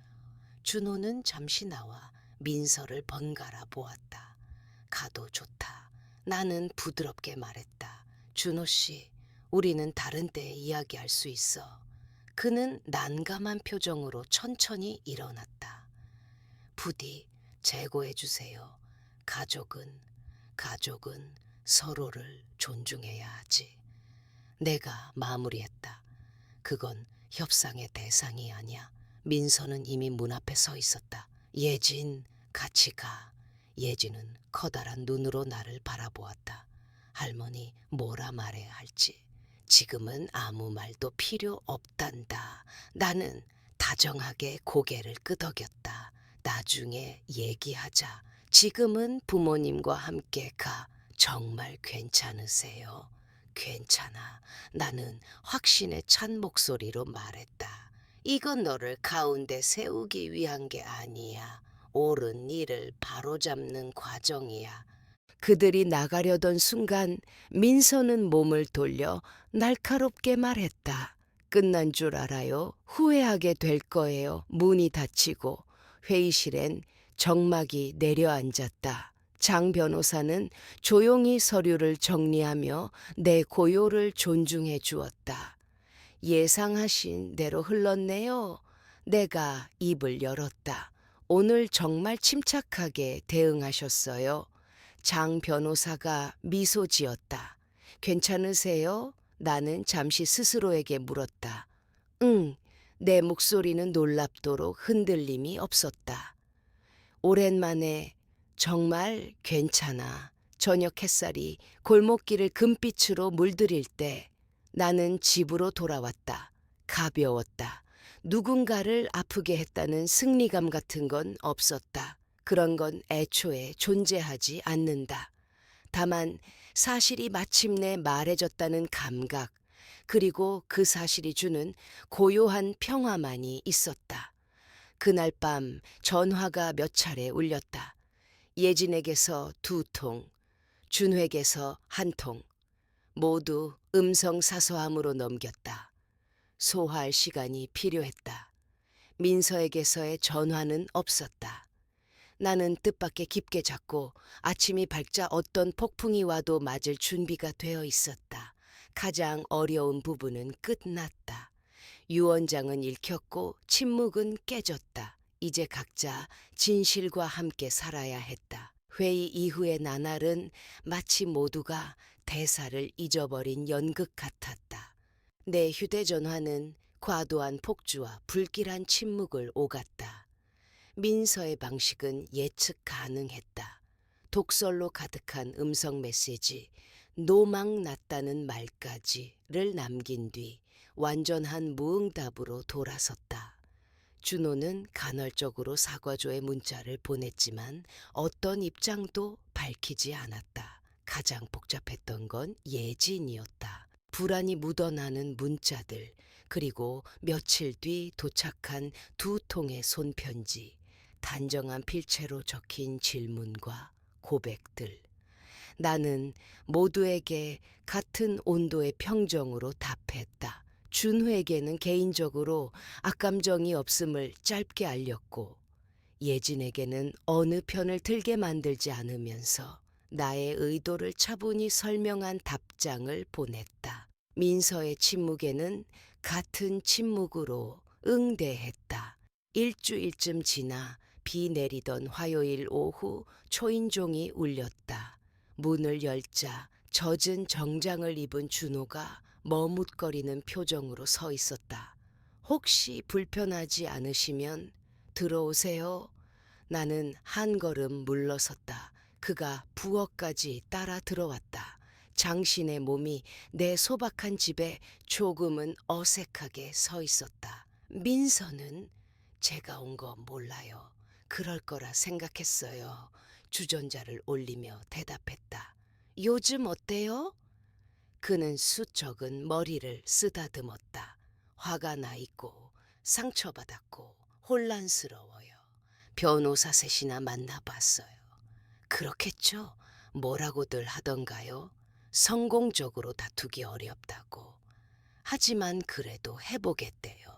Speaker 1: 준호는 잠시 나와 민서를 번갈아 보았다. 가도 좋다. 나는 부드럽게 말했다. 준호 씨, 우리는 다른 때에 이야기할 수 있어. 그는 난감한 표정으로 천천히 일어났다. 부디 재고해 주세요. 가족은 서로를 존중해야 하지. 내가 마무리했다. 그건 협상의 대상이 아니야. 민서는 이미 문 앞에 서 있었다. 예진, 같이 가. 예진은 커다란 눈으로 나를 바라보았다. 할머니 뭐라 말해야 할지. 지금은 아무 말도 필요 없단다. 나는 다정하게 고개를 끄덕였다. 나중에 얘기하자. 지금은 부모님과 함께 가. 정말 괜찮으세요? 괜찮아. 나는 확신에 찬 목소리로 말했다. 이건 너를 가운데 세우기 위한 게 아니야. 옳은 일을 바로잡는 과정이야. 그들이 나가려던 순간 민서는 몸을 돌려 날카롭게 말했다. 끝난 줄 알아요? 후회하게 될 거예요. 문이 닫히고 회의실엔 정막이 내려앉았다. 장 변호사는 조용히 서류를 정리하며 내 고요를 존중해 주었다. 예상하신 대로 흘렀네요. 내가 입을 열었다. 오늘 정말 침착하게 대응하셨어요. 장 변호사가 미소 지었다. 괜찮으세요? 나는 잠시 스스로에게 물었다. 응, 내 목소리는 놀랍도록 흔들림이 없었다. 오랜만에 정말 괜찮아. 저녁 햇살이 골목길을 금빛으로 물들일 때 나는 집으로 돌아왔다. 가벼웠다. 누군가를 아프게 했다는 승리감 같은 건 없었다. 그런 건 애초에 존재하지 않는다. 다만 사실이 마침내 말해졌다는 감각, 그리고 그 사실이 주는 고요한 평화만이 있었다. 그날 밤 전화가 몇 차례 울렸다. 예진에게서 2통, 준회에게서 1통, 모두 음성 사서함으로 넘겼다. 소화할 시간이 필요했다. 민서에게서의 전화는 없었다. 나는 뜻밖의 깊게 잤고 아침이 밝자 어떤 폭풍이 와도 맞을 준비가 되어 있었다. 가장 어려운 부분은 끝났다. 유언장은 읽혔고 침묵은 깨졌다. 이제 각자 진실과 함께 살아야 했다. 회의 이후의 나날은 마치 모두가 대사를 잊어버린 연극 같았다. 내 휴대전화는 과도한 폭주와 불길한 침묵을 오갔다. 민서의 방식은 예측 가능했다. 독설로 가득한 음성 메시지, 노망 났다는 말까지를 남긴 뒤 완전한 무응답으로 돌아섰다. 준호는 간헐적으로 사과조의 문자를 보냈지만 어떤 입장도 밝히지 않았다. 가장 복잡했던 건 예진이었다. 불안이 묻어나는 문자들, 그리고 며칠 뒤 도착한 2통의 손편지, 단정한 필체로 적힌 질문과 고백들. 나는 모두에게 같은 온도의 평정으로 답했다. 준호에게는 개인적으로 악감정이 없음을 짧게 알렸고, 예진에게는 어느 편을 들게 만들지 않으면서 나의 의도를 차분히 설명한 답장을 보냈다. 민서의 침묵에는 같은 침묵으로 응대했다. 일주일쯤 지나 비 내리던 화요일 오후 초인종이 울렸다. 문을 열자 젖은 정장을 입은 준호가 머뭇거리는 표정으로 서 있었다. 혹시 불편하지 않으시면 들어오세요. 나는 한 걸음 물러섰다. 그가 부엌까지 따라 들어왔다. 장신의 몸이 내 소박한 집에 조금은 어색하게 서 있었다. 민서는 제가 온 거 몰라요. 그럴 거라 생각했어요. 주전자를 올리며 대답했다. 요즘 어때요? 그는 수적은 머리를 쓰다듬었다. 화가 나 있고 상처받았고 혼란스러워요. 변호사 셋이나 만나봤어요. 그렇겠죠? 뭐라고들 하던가요? 성공적으로 다투기 어렵다고. 하지만 그래도 해보겠대요.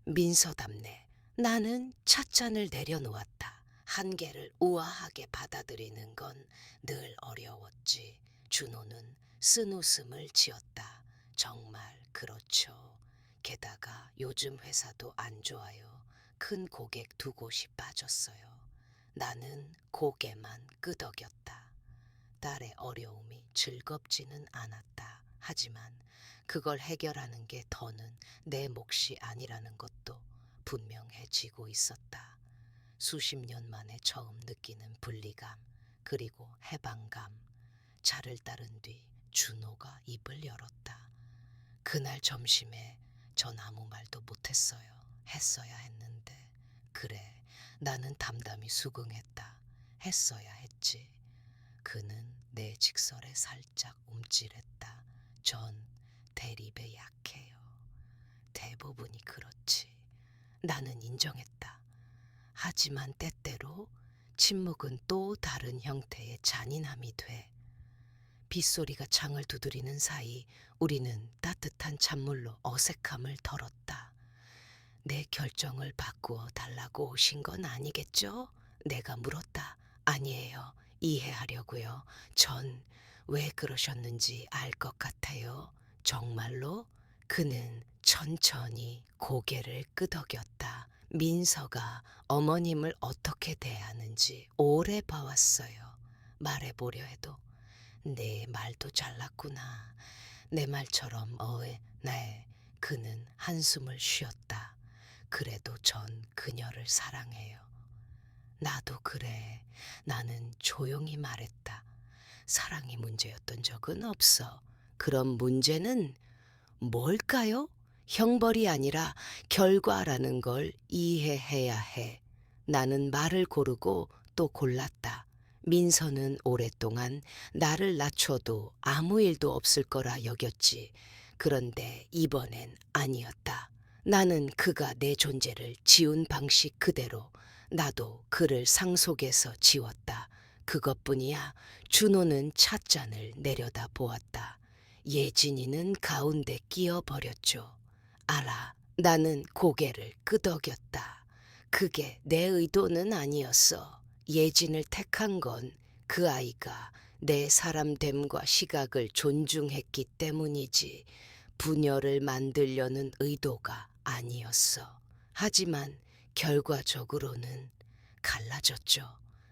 Speaker 1: 민서답네. 나는 찻잔을 내려놓았다. 한계를 우아하게 받아들이는 건 늘 어려웠지. 준호는 쓴웃음을 지었다. 정말 그렇죠. 게다가 요즘 회사도 안 좋아요. 큰 고객 두 곳이 빠졌어요. 나는 고개만 끄덕였다. 딸의 어려움이 즐겁지는 않았다. 하지만 그걸 해결하는 게 더는 내 몫이 아니라는 것도 분명해지고 있었다. 수십 년 만에 처음 느끼는 분리감, 그리고 해방감. 차를 따른 뒤 준호가 입을 열었다. 그날 점심에 전 아무 말도 못했어요. 했어야 했는데. 그래, 나는 담담히 수긍했다. 했어야 했지. 그는 내 직설에 살짝 움찔했다. 전 대립에 약해요. 대부분이 그렇지. 나는 인정했다. 하지만 때때로 침묵은 또 다른 형태의 잔인함이 돼. 빗소리가 창을 두드리는 사이 우리는 따뜻한 찬물로 어색함을 덜었다. 내 결정을 바꾸어 달라고 오신 건 아니겠죠? 내가 물었다. 아니에요. 이해하려고요. 전 왜 그러셨는지 알 것 같아요. 정말로? 그는 천천히 고개를 끄덕였다. 민서가 어머님을 어떻게 대하는지 오래 봐왔어요. 말해보려 해도 내 말도 잘났구나. 내 말처럼 네. 그는 한숨을 쉬었다. 그래도 전 그녀를 사랑해요. 나도 그래. 나는 조용히 말했다. 사랑이 문제였던 적은 없어. 그럼 문제는 뭘까요? 형벌이 아니라 결과라는 걸 이해해야 해. 나는 말을 고르고 또 골랐다. 민서는 오랫동안 나를 낮춰도 아무 일도 없을 거라 여겼지. 그런데 이번엔 아니었다. 나는 그가 내 존재를 지운 방식 그대로 나도 그를 상속에서 지웠다. 그것뿐이야. 준호는 찻잔을 내려다 보았다. 예진이는 가운데 끼어버렸죠. 알아. 나는 고개를 끄덕였다. 그게 내 의도는 아니었어. 예진을 택한 건 그 아이가 내 사람됨과 시각을 존중했기 때문이지 분열을 만들려는 의도가 아니었어. 하지만 결과적으로는 갈라졌죠.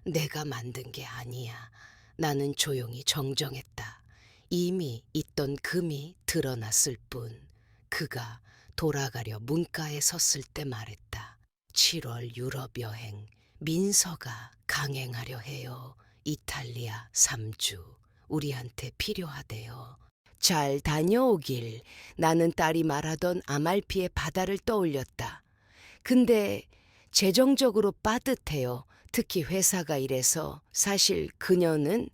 Speaker 1: 내가 만든 게 아니야. 나는 조용히 정정했다. 이미 있던 금이 드러났을 뿐. 그가 돌아가려 문가에 섰을 때 말했다. 7월 유럽 여행, 민서가 강행하려 해요. 이탈리아 3주. 우리한테 필요하대요. 잘 다녀오길. 나는 딸이 말하던 아말피의 바다를 떠올렸다. 근데 재정적으로 빠듯해요. 특히 회사가 이래서. 사실 그녀는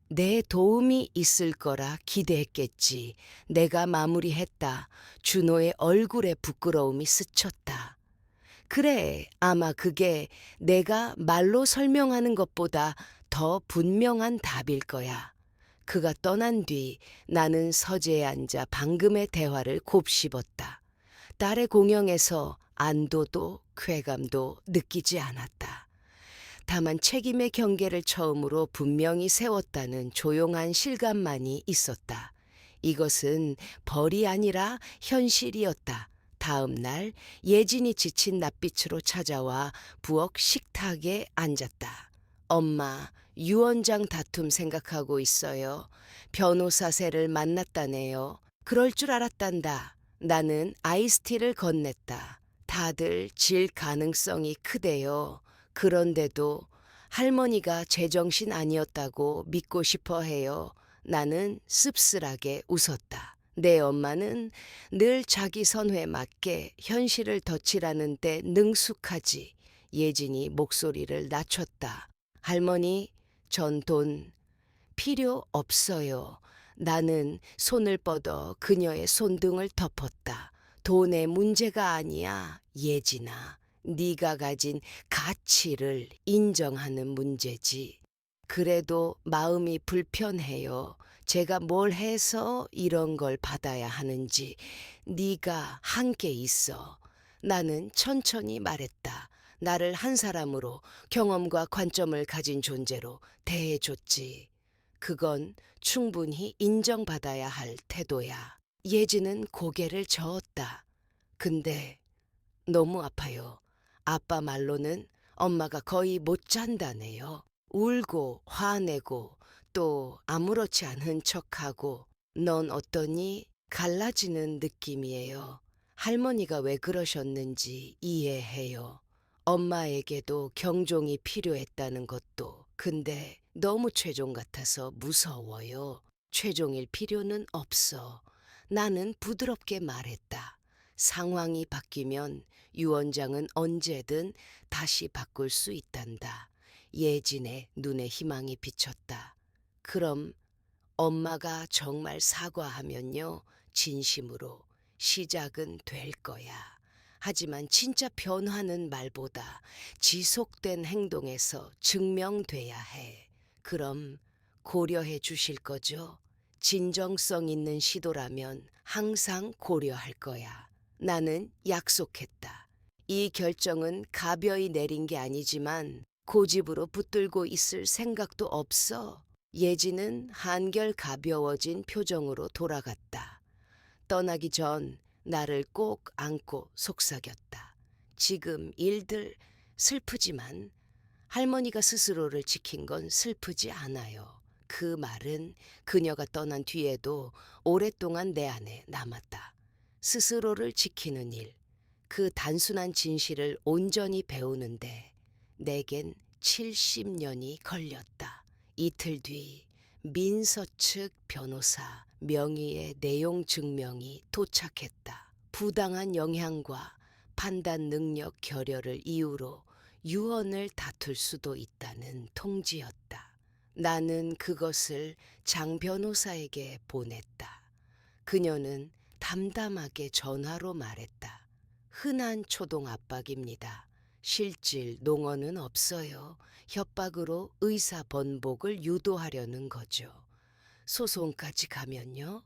Speaker 1: 내 도움이 있을 거라 기대했겠지. 내가 마무리했다. 준호의 얼굴에 부끄러움이 스쳤다. 그래, 아마 그게 내가 말로 설명하는 것보다 더 분명한 답일 거야. 그가 떠난 뒤 나는 서재에 앉아 방금의 대화를 곱씹었다. 딸의 공영에서 안도도 쾌감도 느끼지 않았다. 다만 책임의 경계를 처음으로 분명히 세웠다는 조용한 실감만이 있었다. 이것은 벌이 아니라 현실이었다. 다음 날 예진이 지친 낯빛으로 찾아와 부엌 식탁에 앉았다. 엄마, 유언장 다툼 생각하고 있어요. 변호사세를 만났다네요. 그럴 줄 알았단다. 나는 아이스티를 건넸다. 다들 질 가능성이 크대요. 그런데도 할머니가 제정신 아니었다고 믿고 싶어 해요. 나는 씁쓸하게 웃었다. 내 엄마는 늘 자기 선회에 맞게 현실을 덧칠하는데 능숙하지. 예진이 목소리를 낮췄다. 할머니, 전 돈 필요 없어요. 나는 손을 뻗어 그녀의 손등을 덮었다. 돈의 문제가 아니야, 예진아. 네가 가진 가치를 인정하는 문제지. 그래도 마음이 불편해요. 제가 뭘 해서 이런 걸 받아야 하는지. 네가 함께 있어. 나는 천천히 말했다. 나를 한 사람으로 경험과 관점을 가진 존재로 대해줬지. 그건 충분히 인정받아야 할 태도야. 예지는 고개를 저었다. 근데 너무 아파요. 아빠 말로는 엄마가 거의 못 잔다네요. 울고 화내고 또 아무렇지 않은 척하고 넌 어떠니? 갈라지는 느낌이에요. 할머니가 왜 그러셨는지 이해해요. 엄마에게도 경종이 필요했다는 것도. 근데 너무 최종 같아서 무서워요. 최종일 필요는 없어. 나는 부드럽게 말했다. 상황이 바뀌면 유원장은 언제든 다시 바꿀 수 있단다. 예진의 눈에 희망이 비쳤다. 그럼 엄마가 정말 사과하면요, 진심으로 시작은 될 거야. 하지만 진짜 변화는 말보다 지속된 행동에서 증명돼야 해. 그럼 고려해 주실 거죠? 진정성 있는 시도라면 항상 고려할 거야. 나는 약속했다. 이 결정은 가벼이 내린 게 아니지만 고집으로 붙들고 있을 생각도 없어. 예지는 한결 가벼워진 표정으로 돌아갔다. 떠나기 전 나를 꼭 안고 속삭였다. 지금 일들 슬프지만 할머니가 스스로를 지킨 건 슬프지 않아요. 그 말은 그녀가 떠난 뒤에도 오랫동안 내 안에 남았다. 스스로를 지키는 일, 그 단순한 진실을 온전히 배우는데 내겐 70년이 걸렸다. 이틀 뒤 민서 측 변호사 명의의 내용 증명이 도착했다. 부당한 영향과 판단 능력 결여를 이유로 유언을 다툴 수도 있다는 통지였다. 나는 그것을 장 변호사에게 보냈다. 그녀는 담담하게 전화로 말했다. 흔한 초동 압박입니다. 실질 농어는 없어요. 협박으로 의사 번복을 유도하려는 거죠. 소송까지 가면요.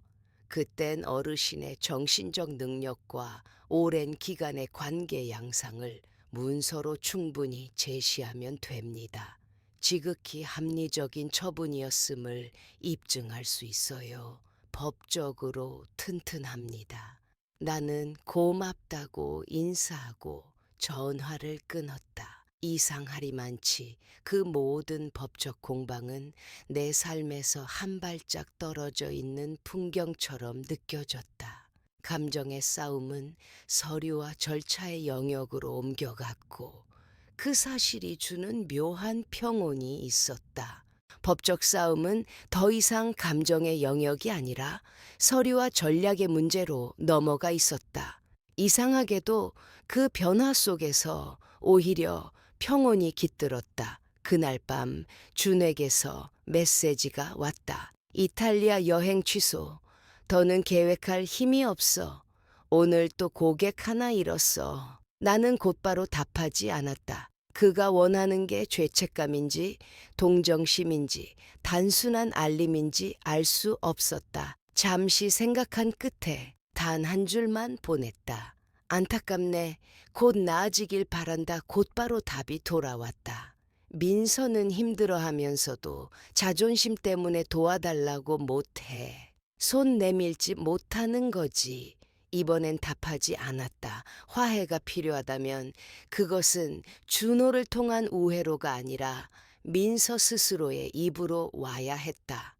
Speaker 1: 그땐 어르신의 정신적 능력과 오랜 기간의 관계 양상을 문서로 충분히 제시하면 됩니다. 지극히 합리적인 처분이었음을 입증할 수 있어요. 법적으로 튼튼합니다. 나는 고맙다고 인사하고 전화를 끊었다. 이상하리만치 그 모든 법적 공방은 내 삶에서 한 발짝 떨어져 있는 풍경처럼 느껴졌다. 감정의 싸움은 서류와 절차의 영역으로 옮겨갔고 그 사실이 주는 묘한 평온이 있었다. 법적 싸움은 더 이상 감정의 영역이 아니라 서류와 전략의 문제로 넘어가 있었다. 이상하게도 그 변화 속에서 오히려 평온이 깃들었다. 그날 밤 준에게서 메시지가 왔다. 이탈리아 여행 취소. 더는 계획할 힘이 없어. 오늘 또 고객 하나 잃었어. 나는 곧바로 답하지 않았다. 그가 원하는 게 죄책감인지 동정심인지 단순한 알림인지 알 수 없었다. 잠시 생각한 끝에 단 한 줄만 보냈다. 안타깝네. 곧 나아지길 바란다. 곧바로 답이 돌아왔다. 민서는 힘들어하면서도 자존심 때문에 도와달라고 못해. 손 내밀지 못하는 거지. 이번엔 답하지 않았다. 화해가 필요하다면 그것은 준호를 통한 우회로가 아니라 민서 스스로의 입으로 와야 했다.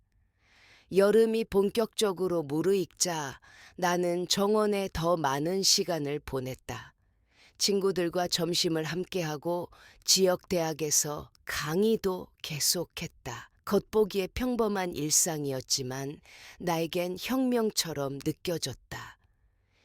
Speaker 1: 여름이 본격적으로 무르익자 나는 정원에 더 많은 시간을 보냈다. 친구들과 점심을 함께하고 지역 대학에서 강의도 계속했다. 겉보기에 평범한 일상이었지만 나에겐 혁명처럼 느껴졌다.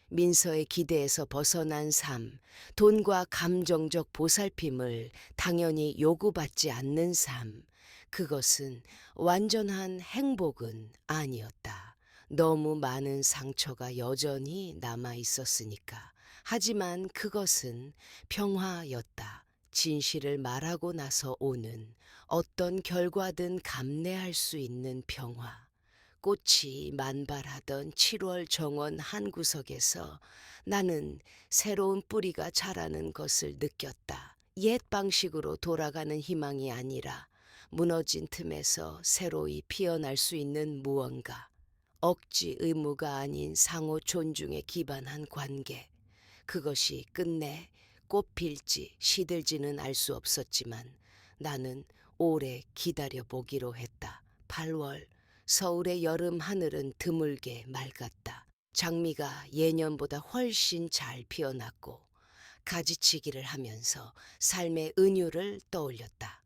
Speaker 1: 민서의 기대에서 벗어난 삶, 돈과 감정적 보살핌을 당연히 요구받지 않는 삶, 그것은 완전한 행복은 아니었다. 너무 많은 상처가 여전히 남아 있었으니까. 하지만 그것은 평화였다. 진실을 말하고 나서 오는 어떤 결과든 감내할 수 있는 평화. 꽃이 만발하던 7월 정원 한 구석에서 나는 새로운 뿌리가 자라는 것을 느꼈다. 옛 방식으로 돌아가는 희망이 아니라 무너진 틈에서 새로이 피어날 수 있는 무언가. 억지 의무가 아닌 상호 존중에 기반한 관계. 그것이 끝내 꽃필지 시들지는 알 수 없었지만 나는 오래 기다려보기로 했다. 8월 서울의 여름 하늘은 드물게 맑았다. 장미가 예년보다 훨씬 잘 피어났고 가지치기를 하면서 삶의 은유를 떠올렸다.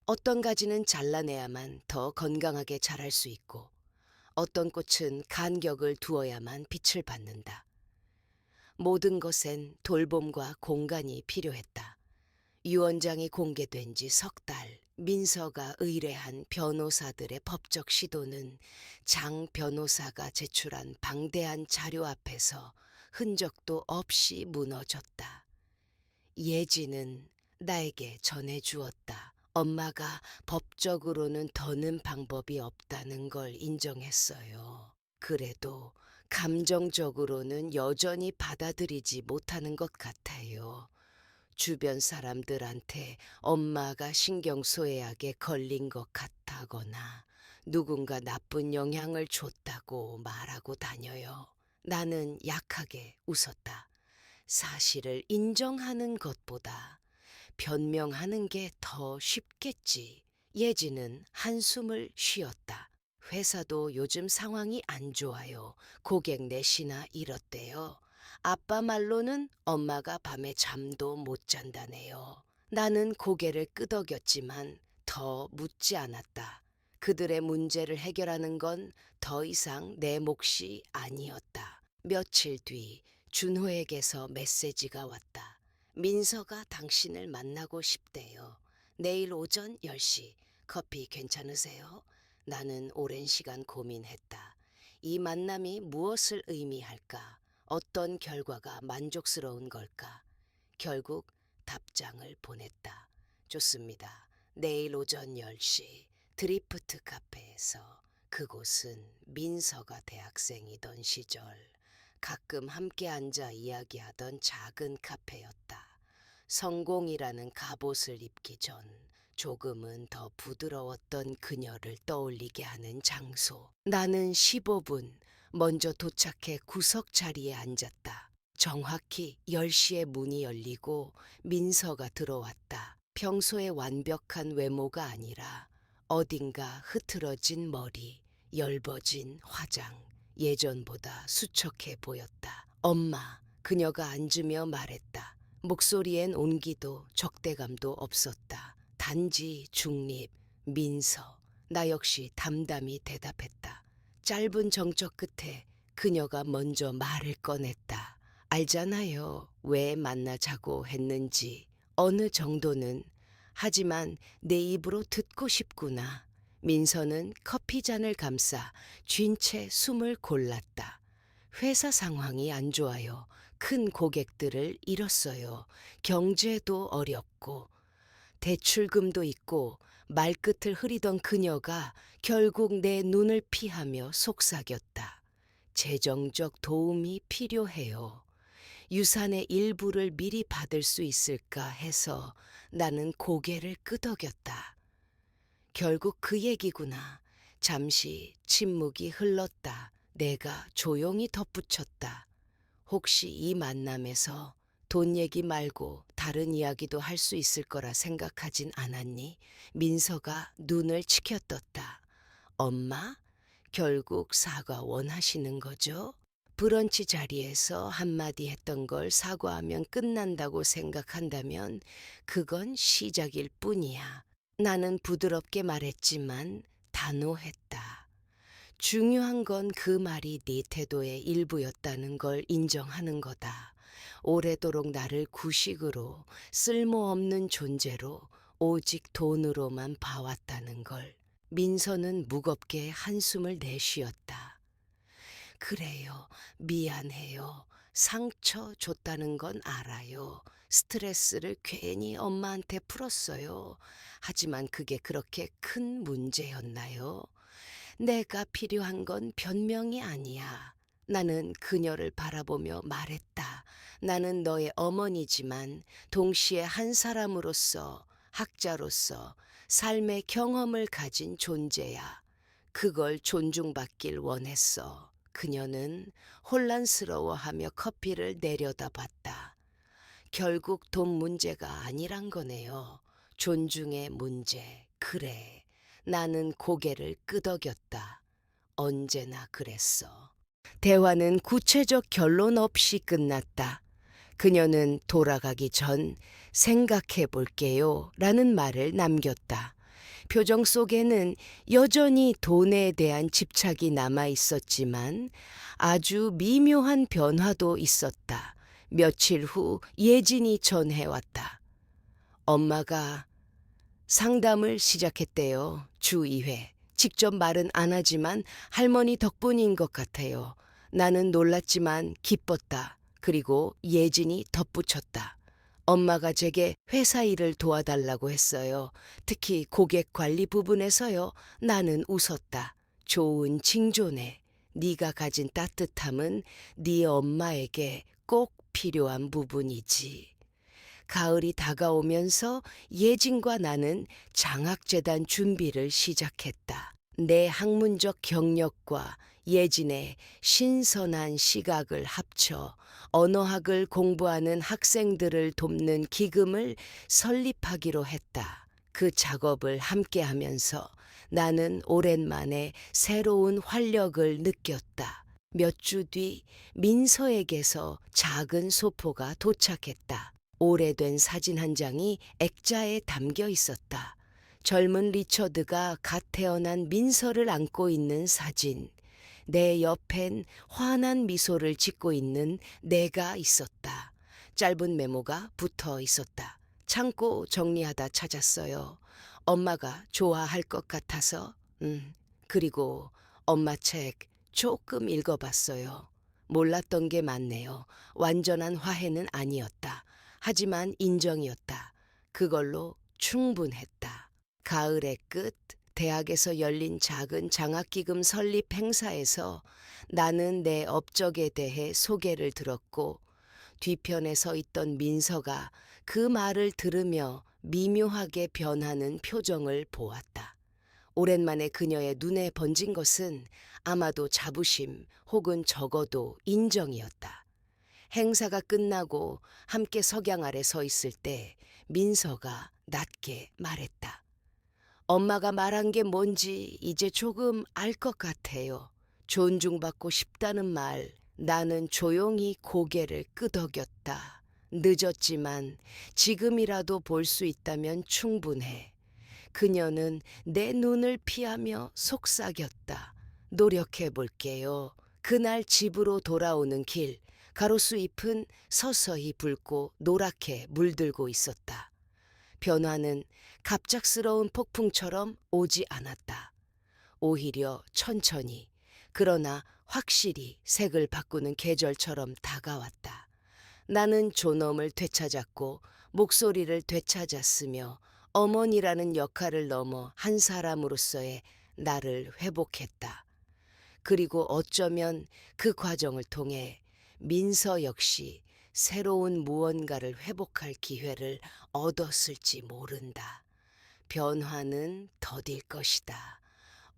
Speaker 1: 어떤 가지는 잘라내야만 더 건강하게 자랄 수 있고 어떤 꽃은 간격을 두어야만 빛을 받는다. 모든 것엔 돌봄과 공간이 필요했다. 유언장이 공개된 지 석 달, 민서가 의뢰한 변호사들의 법적 시도는 장 변호사가 제출한 방대한 자료 앞에서 흔적도 없이 무너졌다. 예지는 나에게 전해주었다. 엄마가 법적으로는 더는 방법이 없다는 걸 인정했어요. 그래도 감정적으로는 여전히 받아들이지 못하는 것 같아요. 주변 사람들한테 엄마가 신경소외약에 걸린 것 같다거나 누군가 나쁜 영향을 줬다고 말하고 다녀요. 나는 약하게 웃었다. 사실을 인정하는 것보다 변명하는 게 더 쉽겠지. 예지는 한숨을 쉬었다. 회사도 요즘 상황이 안 좋아요. 고객 넷이나 잃었대요. 아빠 말로는 엄마가 밤에 잠도 못 잔다네요. 나는 고개를 끄덕였지만 더 묻지 않았다. 그들의 문제를 해결하는 건 더 이상 내 몫이 아니었다. 며칠 뒤 준호에게서 메시지가 왔다. 민서가 당신을 만나고 싶대요. 내일 오전 10시. 커피 괜찮으세요? 나는 오랜 시간 고민했다. 이 만남이 무엇을 의미할까? 어떤 결과가 만족스러운 걸까? 결국 답장을 보냈다. 좋습니다. 내일 오전 10시 드리프트 카페에서. 그곳은 민서가 대학생이던 시절 가끔 함께 앉아 이야기하던 작은 카페였다. 성공이라는 갑옷을 입기 전 조금은 더 부드러웠던 그녀를 떠올리게 하는 장소. 나는 15분 먼저 도착해 구석 자리에 앉았다. 정확히 10시에 문이 열리고 민서가 들어왔다. 평소의 완벽한 외모가 아니라 어딘가 흐트러진 머리, 엷어진 화장, 예전보다 수척해 보였다. 엄마, 그녀가 앉으며 말했다. 목소리엔 온기도 적대감도 없었다. 단지 중립, 민서. 나 역시 담담히 대답했다. 짧은 정적 끝에 그녀가 먼저 말을 꺼냈다. 알잖아요. 왜 만나자고 했는지. 어느 정도는. 하지만 내 입으로 듣고 싶구나. 민서는 커피잔을 감싸 쥔 채 숨을 골랐다. 회사 상황이 안 좋아요. 큰 고객들을 잃었어요. 경제도 어렵고 대출금도 있고 말끝을 흐리던 그녀가 결국 내 눈을 피하며 속삭였다. 재정적 도움이 필요해요. 유산의 일부를 미리 받을 수 있을까 해서 나는 고개를 끄덕였다. 결국 그 얘기구나. 잠시 침묵이 흘렀다. 내가 조용히 덧붙였다. 혹시 이 만남에서 돈 얘기 말고 다른 이야기도 할 수 있을 거라 생각하진 않았니? 민서가 눈을 치켜떴다. 엄마? 결국 사과 원하시는 거죠? 브런치 자리에서 한마디 했던 걸 사과하면 끝난다고 생각한다면 그건 시작일 뿐이야. 나는 부드럽게 말했지만 단호했다. 중요한 건 그 말이 네 태도의 일부였다는 걸 인정하는 거다. 오래도록 나를 구식으로 쓸모없는 존재로 오직 돈으로만 봐왔다는 걸. 민서는 무겁게 한숨을 내쉬었다. 그래요. 미안해요. 상처 줬다는 건 알아요. 스트레스를 괜히 엄마한테 풀었어요. 하지만 그게 그렇게 큰 문제였나요? 내가 필요한 건 변명이 아니야. 나는 그녀를 바라보며 말했다. 나는 너의 어머니지만 동시에 한 사람으로서, 학자로서 삶의 경험을 가진 존재야. 그걸 존중받길 원했어. 그녀는 혼란스러워하며 커피를 내려다 봤다. 결국 돈 문제가 아니란 거네요. 존중의 문제. 그래. 나는 고개를 끄덕였다. 언제나 그랬어. 대화는 구체적 결론 없이 끝났다. 그녀는 돌아가기 전 생각해 볼게요 라는 말을 남겼다. 표정 속에는 여전히 돈에 대한 집착이 남아 있었지만 아주 미묘한 변화도 있었다. 며칠 후 예진이 전해왔다. 엄마가 상담을 시작했대요. 주 2회. 직접 말은 안 하지만 할머니 덕분인 것 같아요. 나는 놀랐지만 기뻤다. 그리고 예진이 덧붙였다. 엄마가 제게 회사 일을 도와달라고 했어요. 특히 고객 관리 부분에서요. 나는 웃었다. 좋은 징조네. 네가 가진 따뜻함은 네 엄마에게 꼭 필요한 부분이지. 가을이 다가오면서 예진과 나는 장학재단 준비를 시작했다. 내 학문적 경력과 예진의 신선한 시각을 합쳐 언어학을 공부하는 학생들을 돕는 기금을 설립하기로 했다. 그 작업을 함께 하면서 나는 오랜만에 새로운 활력을 느꼈다. 몇 주 뒤 민서에게서 작은 소포가 도착했다. 오래된 사진 한 장이 액자에 담겨 있었다. 젊은 리처드가 갓 태어난 민서를 안고 있는 사진. 내 옆엔 환한 미소를 짓고 있는 내가 있었다. 짧은 메모가 붙어 있었다. 창고 정리하다 찾았어요. 엄마가 좋아할 것 같아서. 그리고 엄마 책 조금 읽어봤어요. 몰랐던 게 많네요. 완전한 화해는 아니었다. 하지만 인정이었다. 그걸로 충분했다. 가을의 끝, 대학에서 열린 작은 장학기금 설립 행사에서 나는 내 업적에 대해 소개를 들었고 뒤편에 서 있던 민서가 그 말을 들으며 미묘하게 변하는 표정을 보았다. 오랜만에 그녀의 눈에 번진 것은 아마도 자부심 혹은 적어도 인정이었다. 행사가 끝나고 함께 석양 아래 서 있을 때 민서가 낮게 말했다. 엄마가 말한 게 뭔지 이제 조금 알 것 같아요. 존중받고 싶다는 말. 나는 조용히 고개를 끄덕였다. 늦었지만 지금이라도 볼 수 있다면 충분해. 그녀는 내 눈을 피하며 속삭였다. 노력해 볼게요. 그날 집으로 돌아오는 길, 가로수 잎은 서서히 붉고 노랗게 물들고 있었다. 변화는 갑작스러운 폭풍처럼 오지 않았다. 오히려 천천히, 그러나 확실히 색을 바꾸는 계절처럼 다가왔다. 나는 존엄을 되찾았고 목소리를 되찾았으며 어머니라는 역할을 넘어 한 사람으로서의 나를 회복했다. 그리고 어쩌면 그 과정을 통해 민서 역시 새로운 무언가를 회복할 기회를 얻었을지 모른다. 변화는 더딜 것이다.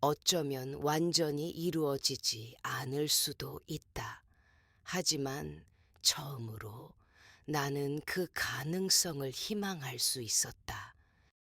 Speaker 1: 어쩌면 완전히 이루어지지 않을 수도 있다. 하지만 처음으로 나는 그 가능성을 희망할 수 있었다.